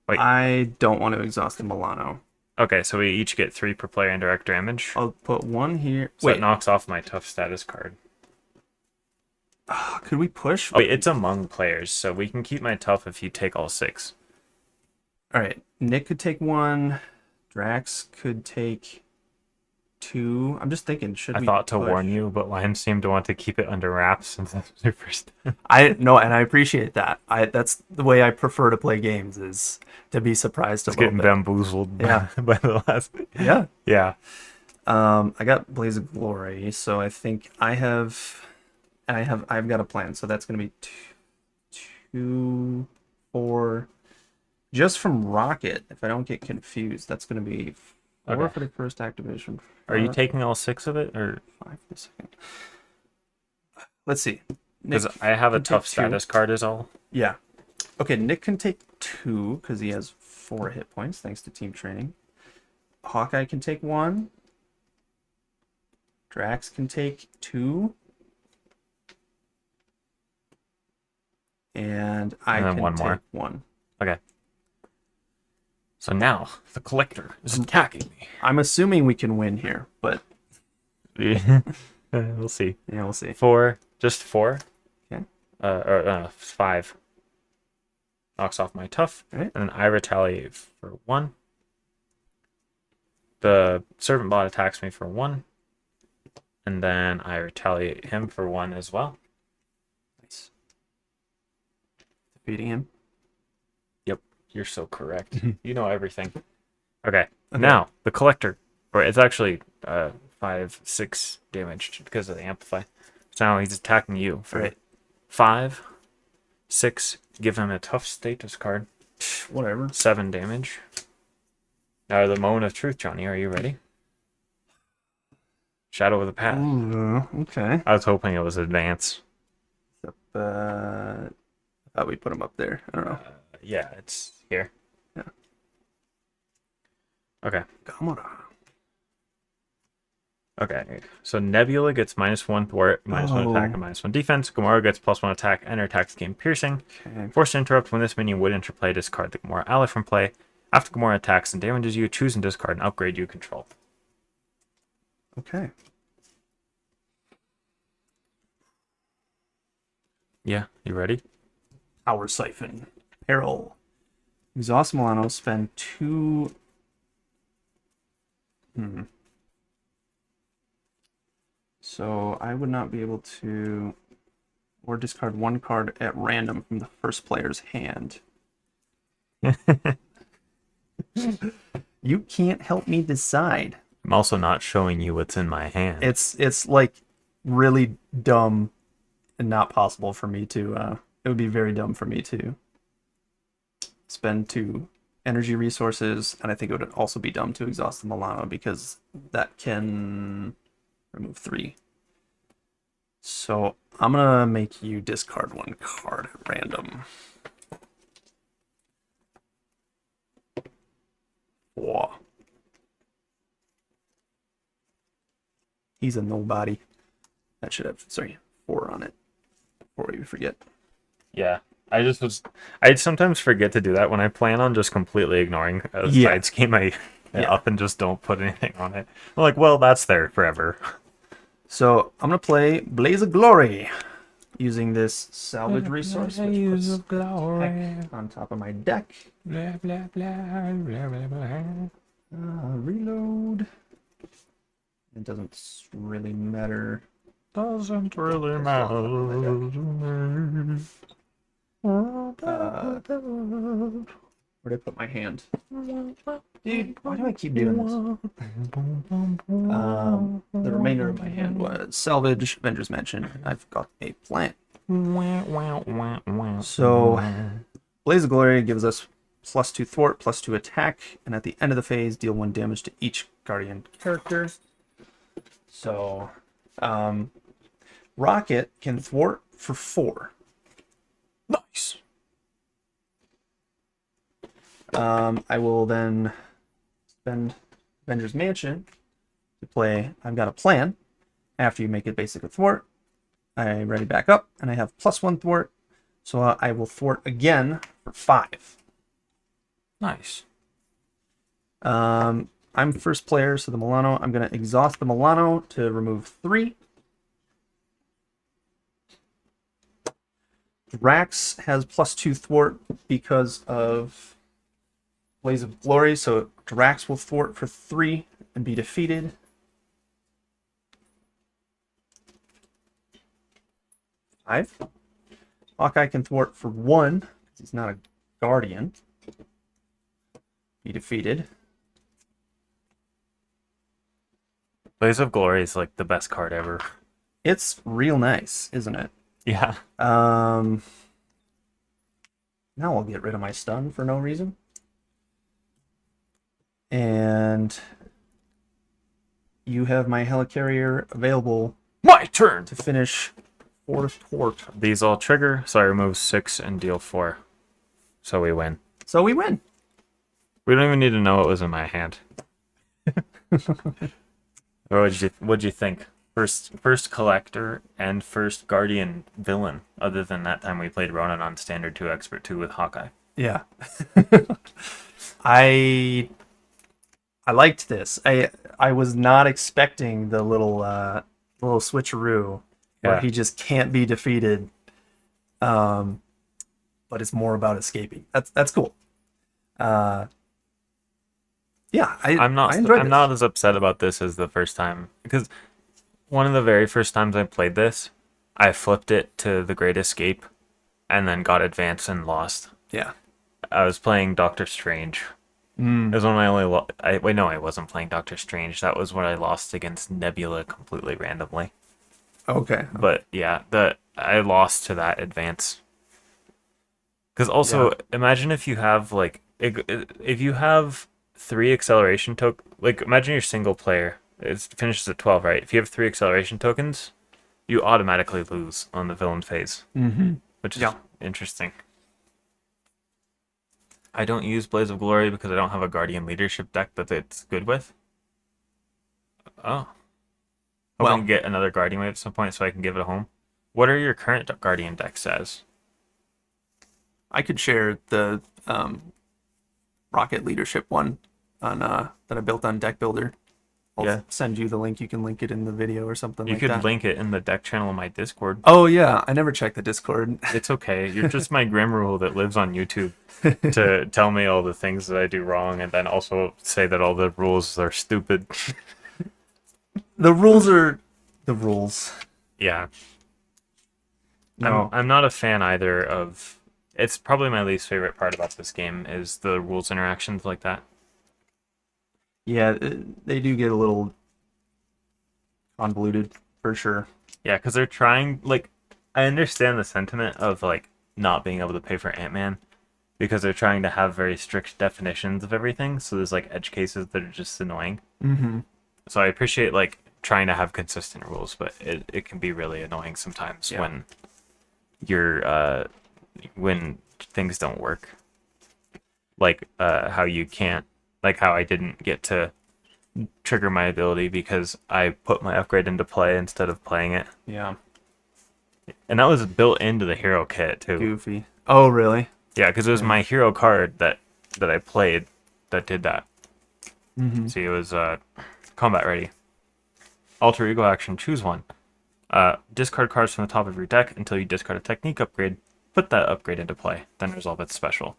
Wait. I don't want to exhaust the Milano. Okay, so we each get 3 per player indirect damage. I'll put 1 here. So Wait, it knocks off my tough status card. could we push? Oh, wait, it's among players, so we can keep my tough if you take all 6. All right, Nick could take 1. Drax could take 2. I'm just thinking, should I we thought to push? warn you, but Liam seemed to want to keep it under wraps since that was your first time. I no, and I appreciate that. That's the way I prefer to play games, is to be surprised a It's little getting bit. bamboozled Yeah. by the last. Yeah. Yeah. I got Blaze of Glory, so I think I've got a plan. So that's gonna be 2, 4. Just from Rocket, if I don't get confused, that's gonna be 4 Okay. for the first activation. Are you taking all 6 of it, or 5 for the second? Let's see. because Nick I have a can take tough 2. status card is all? Yeah. Okay, Nick can take 2 because he has 4 hit points thanks to team training. Hawkeye can take 1. Drax can take 2. And I And then can one take more. 1. Okay. So now the collector is attacking me. I'm assuming we can win here, but We'll see. yeah, we'll see. 4, just 4. Okay. Or 5. Knocks off my tough, All right. and then I retaliate for 1. The servant bot attacks me for 1, and then I retaliate him for 1 as well. Nice. Defeating him. You're so correct. You know everything. Okay. Okay. Now the collector, or it's actually 5, 6 damage because of the amplify. So now he's attacking you for Right. 5, 6. Give him a tough status card. Whatever. 7 damage. Now the moment of truth, Johnny. Are you ready? Shadow of the Path. Ooh, okay. I was hoping it was advance. I thought we put him up there. I don't know. Yeah, it's here. Yeah. Okay. Gamora. Okay. So Nebula gets -1 thwart, -1 attack, and -1 defense. Gamora gets +1 attack and her attacks gain piercing. Okay. Forced to interrupt when this minion would interplay, discard the Gamora ally from play. After Gamora attacks and damages you, choose and discard an upgrade you control. Okay. Yeah, you ready? Power Siphon. Peril. Exhaust Milano, spend 2. So I would not be able to. Or discard 1 card at random from the first player's hand. You can't help me decide. I'm also not showing you what's in my hand. It's like really dumb and not possible for me to. It would be very dumb for me to spend 2 energy resources, and I think it would also be dumb to exhaust the Milano because that can remove 3. So I'm gonna make you discard 1 card at random. Whoa. He's a nobody. That should have 4 on it before we forget. Yeah. I sometimes forget to do that when I plan on just completely ignoring a side scheme. I up and just don't put anything on it. I'm like, well, that's there forever. So I'm gonna play Blaze of Glory using this salvage resource, which puts heck on top of my deck. Blah, blah, blah, blah, blah, blah. Reload. It doesn't really matter. Doesn't really matter. Where'd I put my hand? Dude, why do I keep doing this? The remainder of my hand was Salvage, Avengers Mansion. I've got a plant. So, Blaze of Glory gives us +2 thwart, +2 attack, and at the end of the phase, deal 1 damage to each Guardian character. So, Rocket can thwart for 4. Nice. I will then spend Avengers Mansion to play I've Got a Plan. After you make it basic a thwart, I ready back up, and I have +1 thwart. So I will thwart again for 5. Nice. I'm first player, so the Milano. I'm going to exhaust the Milano to remove 3. Drax has +2 thwart because of Blaze of Glory, so Drax will thwart for 3 and be defeated. 5. Hawkeye can thwart for 1 because he's not a Guardian. Be defeated. Blaze of Glory is like the best card ever. It's real nice, isn't it? Yeah. Now I'll get rid of my stun for no reason. And you have my helicarrier available My turn. to finish 4th thwart. These all trigger, so I remove 6 and deal 4. So we win. So we win. We don't even need to know what was in my hand. Or what'd you think? First collector and first guardian villain, other than that time we played Ronan on standard 2 expert 2 with Hawkeye. Yeah. I liked this. I was not expecting the little switcheroo where Yeah. he just can't be defeated. But it's more about escaping. That's cool. Yeah, I enjoyed I'm this. not as upset about this as the first time, because one of the very first times I played this, I flipped it to the Great Escape and then got advanced and lost. Yeah. I was playing Doctor Strange. It was when I only wait, no, I wasn't playing Doctor Strange. That was when I lost against Nebula completely randomly. Okay. But yeah, I lost to that advance. Because also, imagine if you have if you have 3 acceleration imagine you're single player. It finishes at 12, right? If you have 3 acceleration tokens, you automatically lose on the villain phase, which is interesting. I don't use Blaze of Glory because I don't have a Guardian leadership deck that it's good with. Oh. Hoping to get another Guardian Wave at some point so I can give it a home. What are your current Guardian decks as? I could share the Rocket Leadership one on that I built on Deck Builder. I'll send you the link. You can link it in the video or something You like that. could link it in the deck channel in my Discord. Oh, yeah. I never checked the Discord. It's okay. You're just my Grim Rule that lives on YouTube to tell me all the things that I do wrong and then also say that all the rules are stupid. The rules are the rules. Yeah. No. I'm not a fan either of... It's probably my least favorite part about this game is the rules interactions like that. Yeah, they do get a little convoluted for sure. Yeah, because they're trying... I understand the sentiment of, not being able to pay for Ant-Man because they're trying to have very strict definitions of everything, so there's, edge cases that are just annoying. Mm-hmm. So I appreciate, trying to have consistent rules, but it can be really annoying sometimes when you're... when things don't work. How you can't... how I didn't get to trigger my ability because I put my upgrade into play instead of playing it. Yeah. And that was built into the hero kit, too. Goofy. Oh, really? Yeah, because it was my hero card that I played that did that. Mm-hmm. See, it was combat ready. Alter ego action, choose one. Discard cards from the top of your deck until you discard a technique upgrade. Put that upgrade into play, then resolve its special.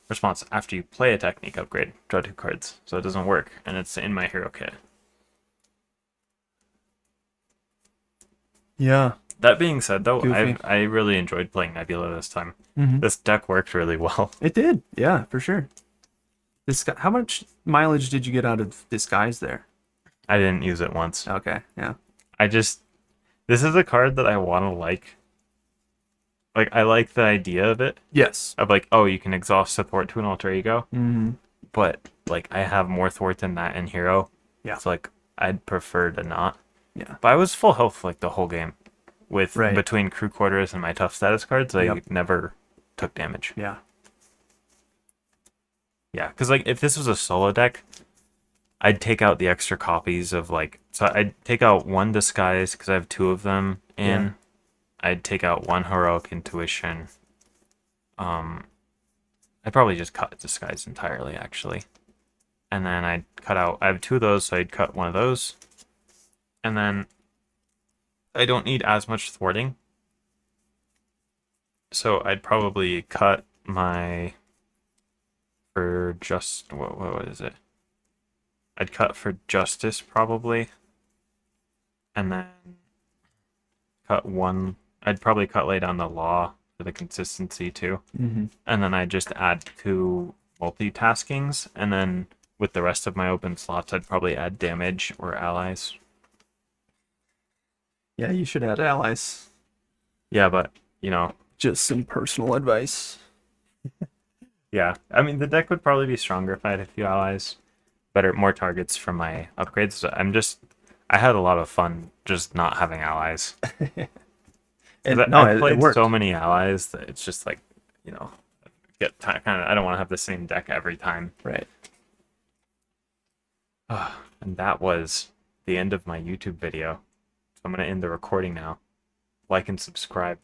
Response, after you play a technique upgrade, draw 2 cards. So it doesn't work, and it's in my hero kit. Yeah. That being said, though, Goofy. I really enjoyed playing Nebula this time. Mm-hmm. This deck worked really well. It did. Yeah, for sure. How much mileage did you get out of Disguise there? I didn't use it once. Okay, yeah. This is a card that I want to like. I like the idea of it. Yes. Of you can exhaust a thwart to an alter ego. Mm-hmm. But I have more thwart than that in hero. Yeah. So I'd prefer to not. Yeah. But I was full health the whole game. With Right. between crew quarters and my tough status cards, I never took damage. Yeah. Yeah, because if this was a solo deck, I'd take out the extra copies of so I'd take out 1 disguise because I have 2 of them in. Yeah. I'd take out 1 heroic intuition. I'd probably just cut disguise entirely, actually. and then I'd cut out. I have 2 of those, so I'd cut one of those, and then I don't need as much thwarting, so I'd probably cut my for just what is it? I'd cut for justice probably, and then cut one. I'd probably cut lay down the law for the consistency too, and then I'd just add 2 multitaskings, and then with the rest of my open slots, I'd probably add damage or allies. Yeah, you should add allies. Yeah, but you know, Just some personal advice. yeah. I mean, the deck would probably be stronger if I had a few allies, better, more targets for my upgrades. I had a lot of fun just not having allies. And I've it played worked. so many allies that it's just like, you know, get kind of. I don't want to have the same deck every time. Right. And that was the end of my YouTube video. So I'm gonna end the recording now. Like and subscribe.